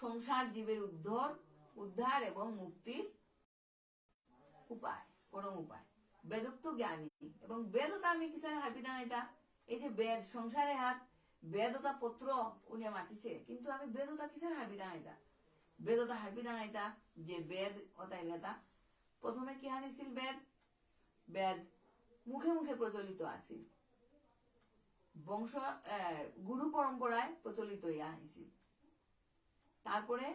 সংসার জীবের উদ্ধার এবং মুক্তির উপায় পরম উপায় বেদোক্ত জ্ঞানী এবং বেদতা আমি কিসের হারপি দাঁড়াইতা এই যে বেদ সংসারে হাত বেদতা পত্র উনি মাতিছে কিন্তু আমি বেদতা কিসের হারপি দাঁড়াইতা বেদতা হারপি দাঁড়াইতা যে বেদ অতাইলাতা প্রথমে কি হানিছিল বেদ মুখে মুখে প্রচলিত আছিল বংশ গুরু পরম্পরায় প্রচলিত ইয়া হয়েছিল তারপরে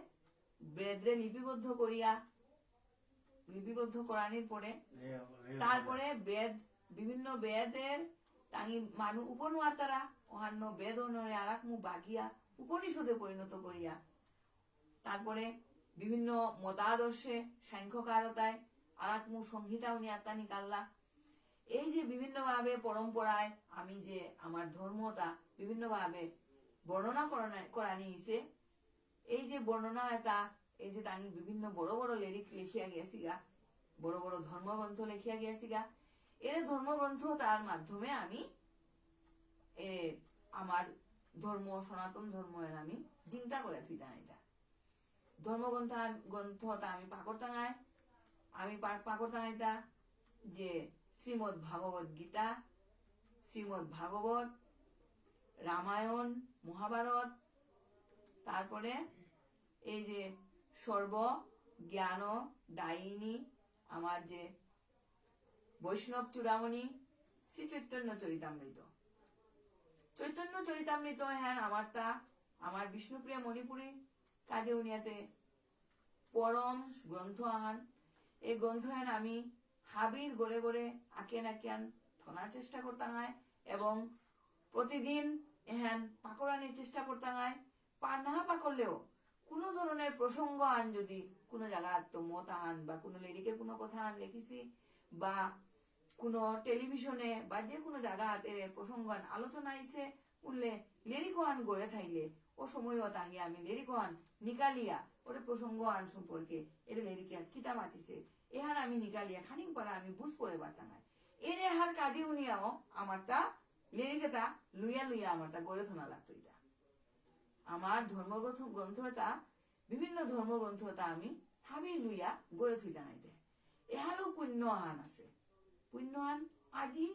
বেদরে লিপিবদ্ধ করানোর পরে তারপরে বিভিন্ন বেদের তাঙ্গি মানু উপনুয়ার তারা অহান্য বেদ অনরে আরাকমু বাগিয়া উপনিষদে পরিণত করিয়া তারপরে বিভিন্ন মতাদর্শে সাংখ্যকারতায় আরাকমু সংহিতা উনি আত্মানি কাল্লা এই যে বিভিন্ন ভাবে পরম্পরায় আমি যে আমার ধর্মটা বিভিন্ন ভাবে বর্ণনা করা নিয়েছে এই যে বর্ণনা এটা এই যে তাঙ্গি বিভিন্ন বড় বড় লিরিক লিখিয়া গিয়েছিগা বড় বড় ধর্মগ্রন্থ লিখিয়া গিয়েছিগা এর ধর্মগ্রন্থ তার মাধ্যমে আমি আমার ধর্ম সনাতন ধর্ম এর আমি চিন্তা করে থুইতাম এটা ধর্মগ্রন্থটা আমি পাকড়তাঙাইতা যে শ্রীমদ ভাগবত গীতা শ্রীমদ ভাগবত রামায়ণ মহাভারত তারপরে এই যে সর্ব জ্ঞান দায়িনী আমার যে বৈষ্ণব চূড়ামণি শ্রী চৈতন্য চরিতামৃত হ্যাঁ আমার বিষ্ণুপ্রিয়া মণিপুরী কাজে উনিয়াতে পরম গ্রন্থ আহান এই গ্রন্থ হ্যাঁ আমি হাবির গড়ে গড়ে আকিয়ান থনার চেষ্টা করতাম এবং প্রতিদিন হ্যাঁ পাকড়ানির চেষ্টা করতাম পার না পাকড়লেও কোনো ধরনের প্রসঙ্গ আন যদি কোনো জায়গার তো মত আন বা কোনো লেডিকে কোনো কথা আন লিখিছি বা কোনো টেলিভিশনে বা যে কোনো জায়গাতে প্রসঙ্গ আন আলোচনা আইছে উনলে লেরিকো আন গড়ে থাইলে ও সময়ও তাঙ্গে আমি লেরিকো আন নিকালিয়া ওরে প্রসঙ্গ আন সম্পর্কে এর লেরিকে কিতা মাতিছে এহার আমি নিকালিয়া খানিক পরে আমি বুঝ পড়ে পারতাম না এর এহার কাজে উনিয়াও আমারটা লেরিকেটা লুইয়া লুইয়া আমারটা গড়ে থোনা লাগতো এটা আমার ধর্মগ্রন্থ গ্রন্থটা বিভিন্ন ধর্মগ্রন্থটা আমি হাবি লুইয়া গড়ে থুই টানাইতে এহারও পুণ্য আহান আছে পুণ্য আন আজি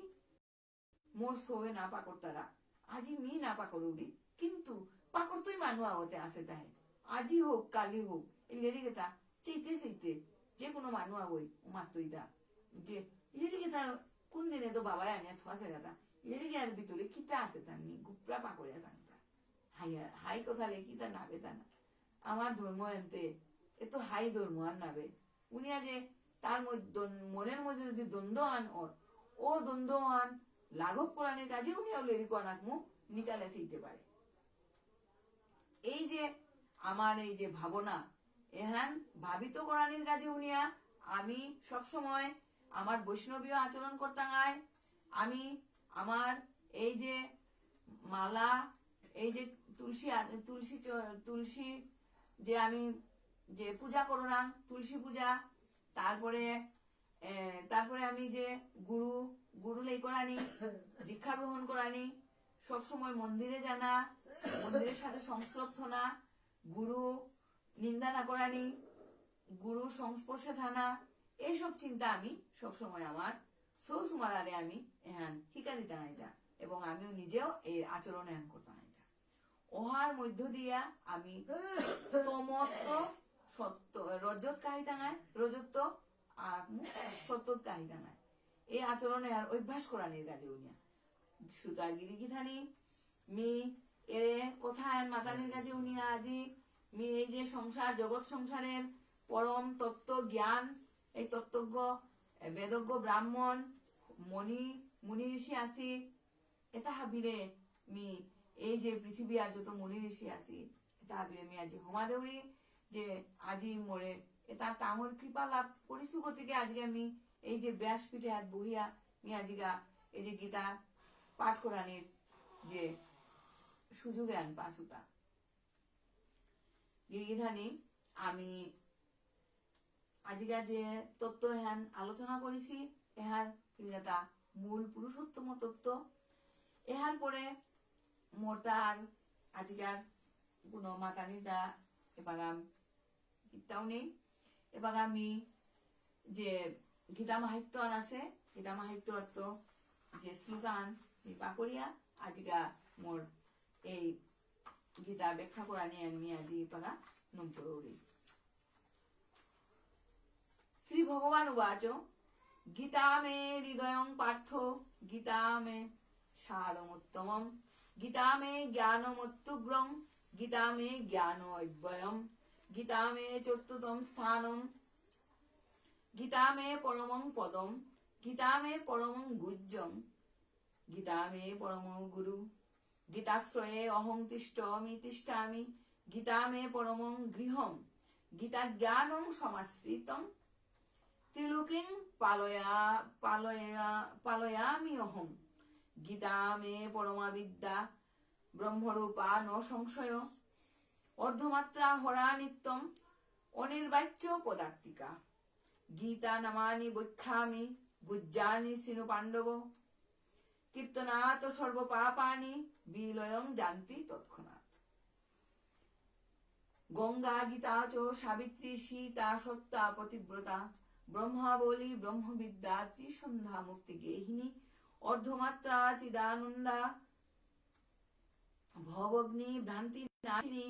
মোর সৌয়ে না পাকর তারা আজি মি না পাকর উড়ি কিন্তু পাকর তুই মানুষ আগতে আছে তাহে আজি হোক কালি হোক এই লেরিকেটা চেইতে চেইতে যে কোনো মানুষ আগই মাতুইটা যে লেরিকেটা কোন দিনে তো বাবাই আনিয়া থোয়াছে গাতা লেরিকের ভিতরে কিতা আছে তা আমি গুপরা পাকড়িয়া জানতা হাই কথা লেখি তা নাবে তা না আমার ধর্ম এনতে এত হাই ধর্ম আর নাবে উনি আজ তার মনের মধ্যে যদি দ্বন্দ্ব আন ওর ও দ্বন্দ্ব আন লাঘব কোরআনের কাজে উনি লেরিকো আনাকমু নিকালে শিখতে পারে এই যে আমার এই যে ভাবনা এহান ভাবিত কোরআনের কাজে উনিয়া আমি সব সময় আমার বৈষ্ণবীয় আচরণ করতাম আমি আমার এই যে মালা এই যে তুলসী তুলসী তুলসী যে আমি যে পূজা করলাম তুলসী পূজা তারপরে তারপরে আমি যে গুরু গুরু লেই করানি দীক্ষা গ্রহণ করানি সবসময় মন্দিরে জানা মন্দিরের সাথে সংশ্রদ্ধ না গুরু নিন্দা না করানি গুরু সংস্পর্শে থানা এইসব চিন্তা আমি সবসময় আমার সৌসুমার আরে আমি এহান শিকা দিতা নাইতা এবং আমিও নিজেও এই আচরণ এহান করতাম নাইতা ওহার মধ্য দিয়া আমি তমত্ব সত্য রজত কাহিতাঙায় রজত্ব আর সত্য কাহিতাঙায় এই আচরণে আর অভ্যাস করানির কাজে উনিয়া সুতা গিরি গিথানি মি এরে কোথায় মাতানির কাজে উনিয়া আজি মি এই যে সংসার জগৎ সংসারের পরম তত্ত্ব জ্ঞান এই তত্ত্বজ্ঞ বেদজ্ঞ ব্রাহ্মণ মুনি ঋষি আসি এটা হাবিরে মি এই যে পৃথিবী আর যত মুনি ঋষি আসি এটা হাবিরে মি আজি হোমা দেউরি যে আজি মোরে এটা তামর কৃপা লাভ করিছু গতিকে আজকে আমি এই যে ব্যাসপীঠে হাত বহিয়া মি আজিকা এই যে গীতা পাঠ করানির যে সুযোগে আন পাশুতা গিরিধানী আমি আজিকা যে তত্ত্ব হ্যান আলোচনা করেছি এহার এটা মূল পুরুষোত্তম তত্ত্ব এহার পরে মোরতার আজিকার কোনো মাতানিটা এবার গীতাও নেই এবার আমি যে গীতা মাহিত্য আন আছে গীতা মাহিত্য যে শ্লোকান পাকড়িয়া আজিকা মোর এই গীতা ব্যাখ্যা করা নিয়ে আমি আজি পালা নমপুরি শ্রী ভগবান উবাচ গীতা মে হৃদয়ং পার্থ গীতা মে সারমোত্তমম গীতা মে জ্ঞানমত্যুগ্রং গীতা মে জ্ঞান অব্যয়ম গীতা মে চতুর্থম স্থানম গীতা মে পরমং পদম গীতা মে পরমং গুজ্জম গীতা মে পরম গুরু গীতাশ্রয়ে অহং তিষ্ঠমি তিষ্ঠামি গীতা মে পরমং গৃহম গীতা জ্ঞানং সমাশ্রিতম ত্রিলোকিং পালয়ামি অহম গীতা মে পরমা বিদ্যা ব্রহ্মরূপা ন সংশয় অর্ধমাত্রা হরা নিত্যম অনির্বাচ্য পদার্থিকা গীতা নামানি বৈখ্যামি গুজ্জানি শ্রীনু পাণ্ডব কীর্তনাত সর্বপাপানি বিলয়ং জানতি তৎক্ষণাৎ গঙ্গা গীতা চ সাবিত্রী সীতা সত্তা পতিব্রতা ব্রহ্মাবলী ব্রহ্মবিদ্যা ত্রিসন্ধ্যা মুক্তি গেহিনী অর্ধমাত্রা চিদানন্দা ভবগ্নি ভ্রান্তি নাশিনী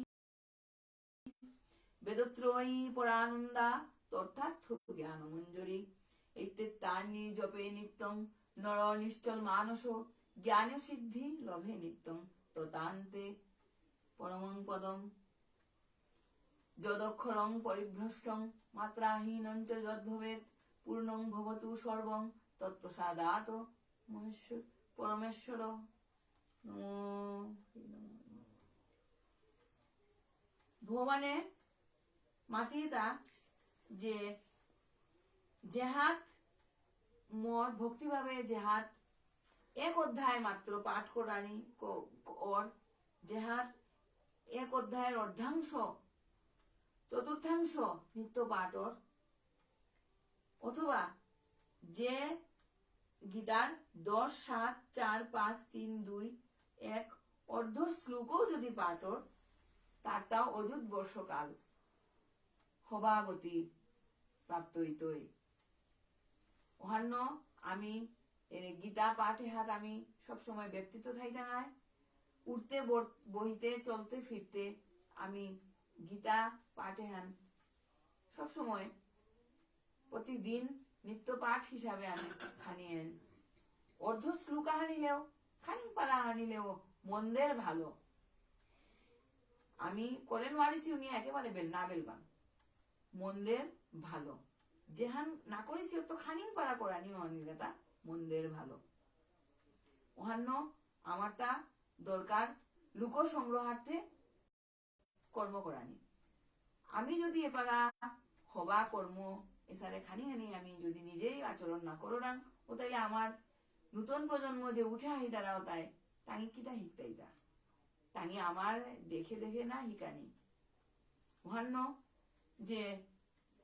বেদত্রয়ী পরানন্দা তথার্থ জ্ঞান মঞ্জুরি ইত্যেতানি জপে নিত্যং নর নিশ্চল মানস জ্ঞান সিদ্ধি লভে নিত্যং ততান্তে পরমং পদম যদক্ষরং পরিভ্রষ্টং মাত্রাহীনং চ যদ্ভবেৎ পূর্ণং ভবতু সর্বং তৎপ্রসাদাত মহেশ্বর পরমেশ্বর নমো ভগবানে মাতিতা যে জেহাত মোর ভক্তিভাবে জেহাত এক অধ্যায় মাত্র পাঠ করানি ওর জেহাত এক অধ্যায়ের অর্ধাংশ চতুর্থাংশ নিত্য পাঠর, অথবা যে গীতার 10, 7, 4, 5, 3, 2, 1 অর্ধ শ্লোকও যদি পাঠর তারটাও অযুত বর্ষকাল হবাগতি প্রাপ্ত হইতই। ওহান্য আমি গীতা পাঠে হাত আমি সবসময় ব্যক্তিত্ব থাইতে নাই, উঠতে বহিতে চলতে ফিরতে আমি গীতা পাঠে হান সবসময় প্রতিদিন নিত্য পাঠ হিসাবে আমি খানিয়ে অর্ধ শ্লোকা হানিলেও খানিক পারা হানিলেও মন্দের ভালো আমি করেন ওয়ারিসি উনি একেবারে না বেলবান মন্দের ভালো যেহান না করেছি তো খানিক পারা করানি অনিলতা মন্দের ভালো। ওহান্য আমার তা দরকার লোক সংগ্রহার্থে কর্ম করানি। আমি যদি এপারা হবা কর্ম এসারে খানি হানি আমি যদি নিজেই আচরণ না করলাম ও তাইলে আমার নতুন প্রজন্ম যে উঠে আহি তারাও তাই তাই কিটা শিখতাইতা তাই আমার দেখে দেখে না হিকানি। ওহান্য যে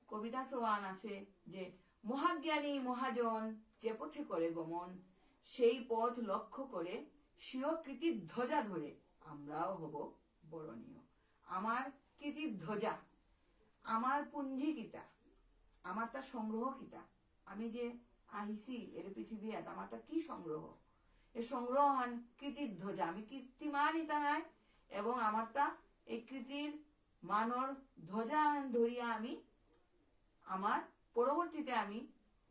কবিতা সোয়ান আছে যে মহাজ্ঞানী মহাজন যে পথে করে গমন সেই পথ লক্ষ্য করে স্বীয় কৃতির ধ্বজা ধরে আমরাও হব বরণীয়। আমার কৃতির ধ্বজা আমার পুঞ্জি কিতা আমার তা সংগ্রহ কিতা আমি যে আহিছি এর পৃথিবী আমার তা কি সংগ্রহ এ সংগ্রহ হন কৃতির ধ্বজা আমি কীর্তিমান ইতা নাই এবং আমার তা এই কৃতির মানর ধ্বজা ধরিয়া আমি আমার পরবর্তীতে আমি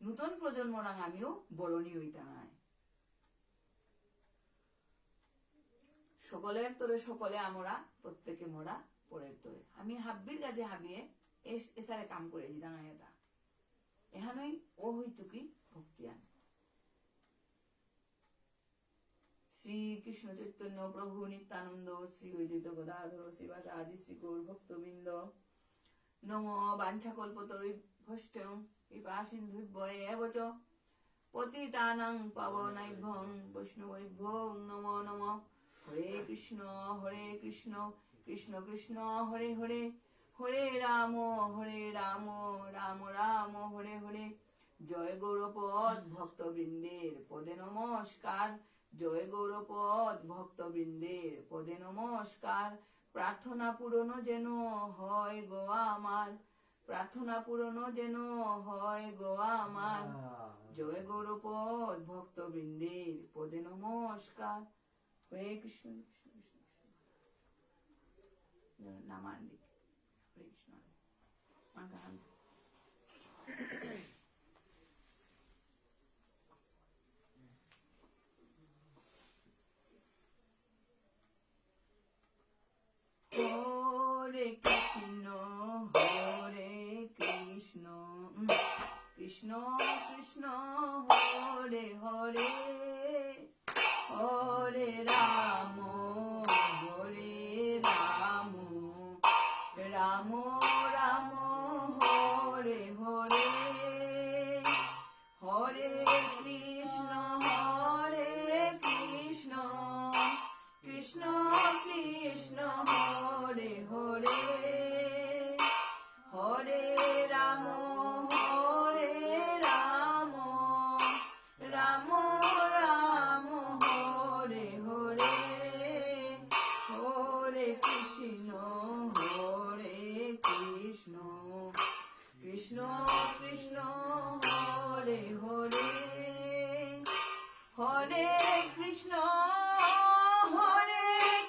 নতুন প্রজন্মরাং আমিও বরণীয় হইতা নাই। সকলের তরে সকলে আমরা প্রত্যেকে মোরা পরের তরে আমি হাব্বির কাজে হাবিয়ে এসারে কাম করে দিতাম এটা এখানেই ও হইতো কি ভক্তিয়ান। শ্রী কৃষ্ণ চৈতন্য প্রভু নিত্যানন্দ শ্রী অদ্বৈত গদাধর শ্রীবাস আদি শ্রী গৌর ভক্তবৃন্দ নম বাঞ্ছাকল্পতরুভ্যশ্চ কৃপা সিন্ধুভ্যয়ে এবচ পতিতানাং পাবনাভ্যং বৈষ্ণবেভ্যো নমো নমঃ। হরে কৃষ্ণ কৃষ্ণ কৃষ্ণ হরে হরে হরে রাম রাম রাম হরে হরে। জয় গৌরপদ ভক্তবৃন্দের পদে নমস্কার, জয় গৌরপদ ভক্তবৃন্দের পদে নমস্কার। প্রার্থনা পূরণ যেন হয় গো আমার, প্রার্থনা পূরণ যেন হয় গো আমার। জয় গৌরপদ ভক্তবৃন্দের পদে নমস্কার। হরে কৃষ্ণ কৃষ্ণ কৃষ্ণ নামান্দিক হরে কৃষ্ণ হরে কৃষ্ণ কৃষ্ণ কৃষ্ণ হরে হরে হরে রাম রাম রাম হরে হরে হরে কৃষ্ণ কৃষ্ণ কৃষ্ণ হরে হরে হরে রাম রাম রাম হরে হরে হরে কৃষ্ণ কৃষ্ণ কৃষ্ণ হরে হরে হরে কৃষ্ণ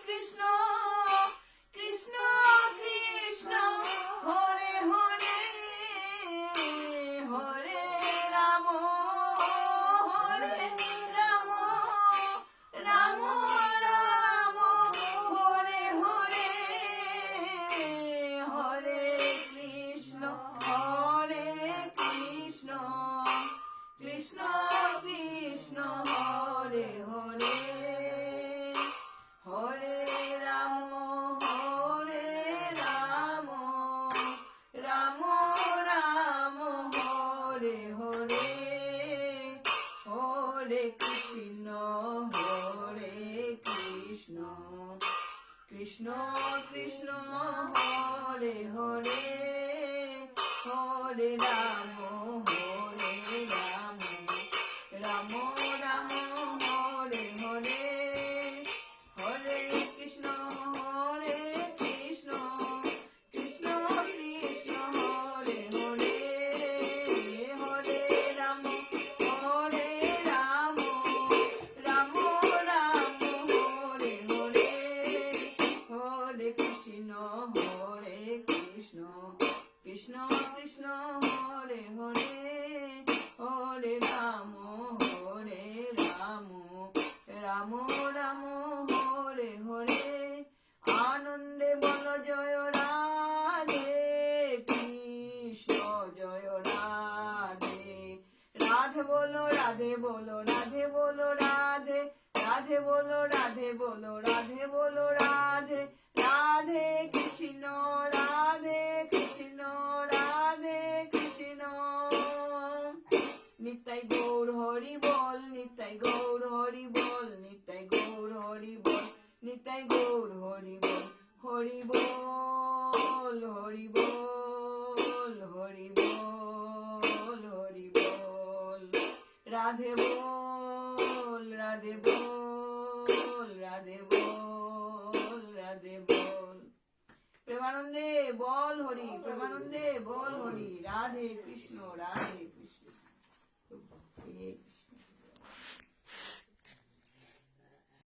কৃষ্ণ কৃষ্ণ কৃষ্ণ কৃষ্ণ হরে হরে হরে রাম রাম রাম হরে হরে হরে কৃষ্ণ কৃষ্ণ কৃষ্ণ হরে হরে হরে রাম রাম রাম হরে হরে হরে কৃষ্ণ কৃষ্ণ কৃষ্ণ হরে হরে হরে রাম রাম রাম রাম হরে হরে আনন্দে বল জয় রাধে কৃষ্ণ জয় রাধে রাধে বলো রাধে বলো রাধে বলো রাধে রাধে বলো রাধে বলো রাধে বলো রাধে রাধে কৃষ্ণ রাধে কৃষ্ণ রাধে কৃষ্ণ নিতাই গৌর হরি বল নিতাই গৌর হরি বল নিতাই গৌর হরি বল নিতাই গৌর হরি বল হরি বল হরি বল হরি বল হরি বল রাধে বল রাধে বল রাধে বল রাধে বল প্রেমানন্দে বল হরি প্রেমানন্দে বল হরি রাধে কৃষ্ণ রাধে কৃষ্ণ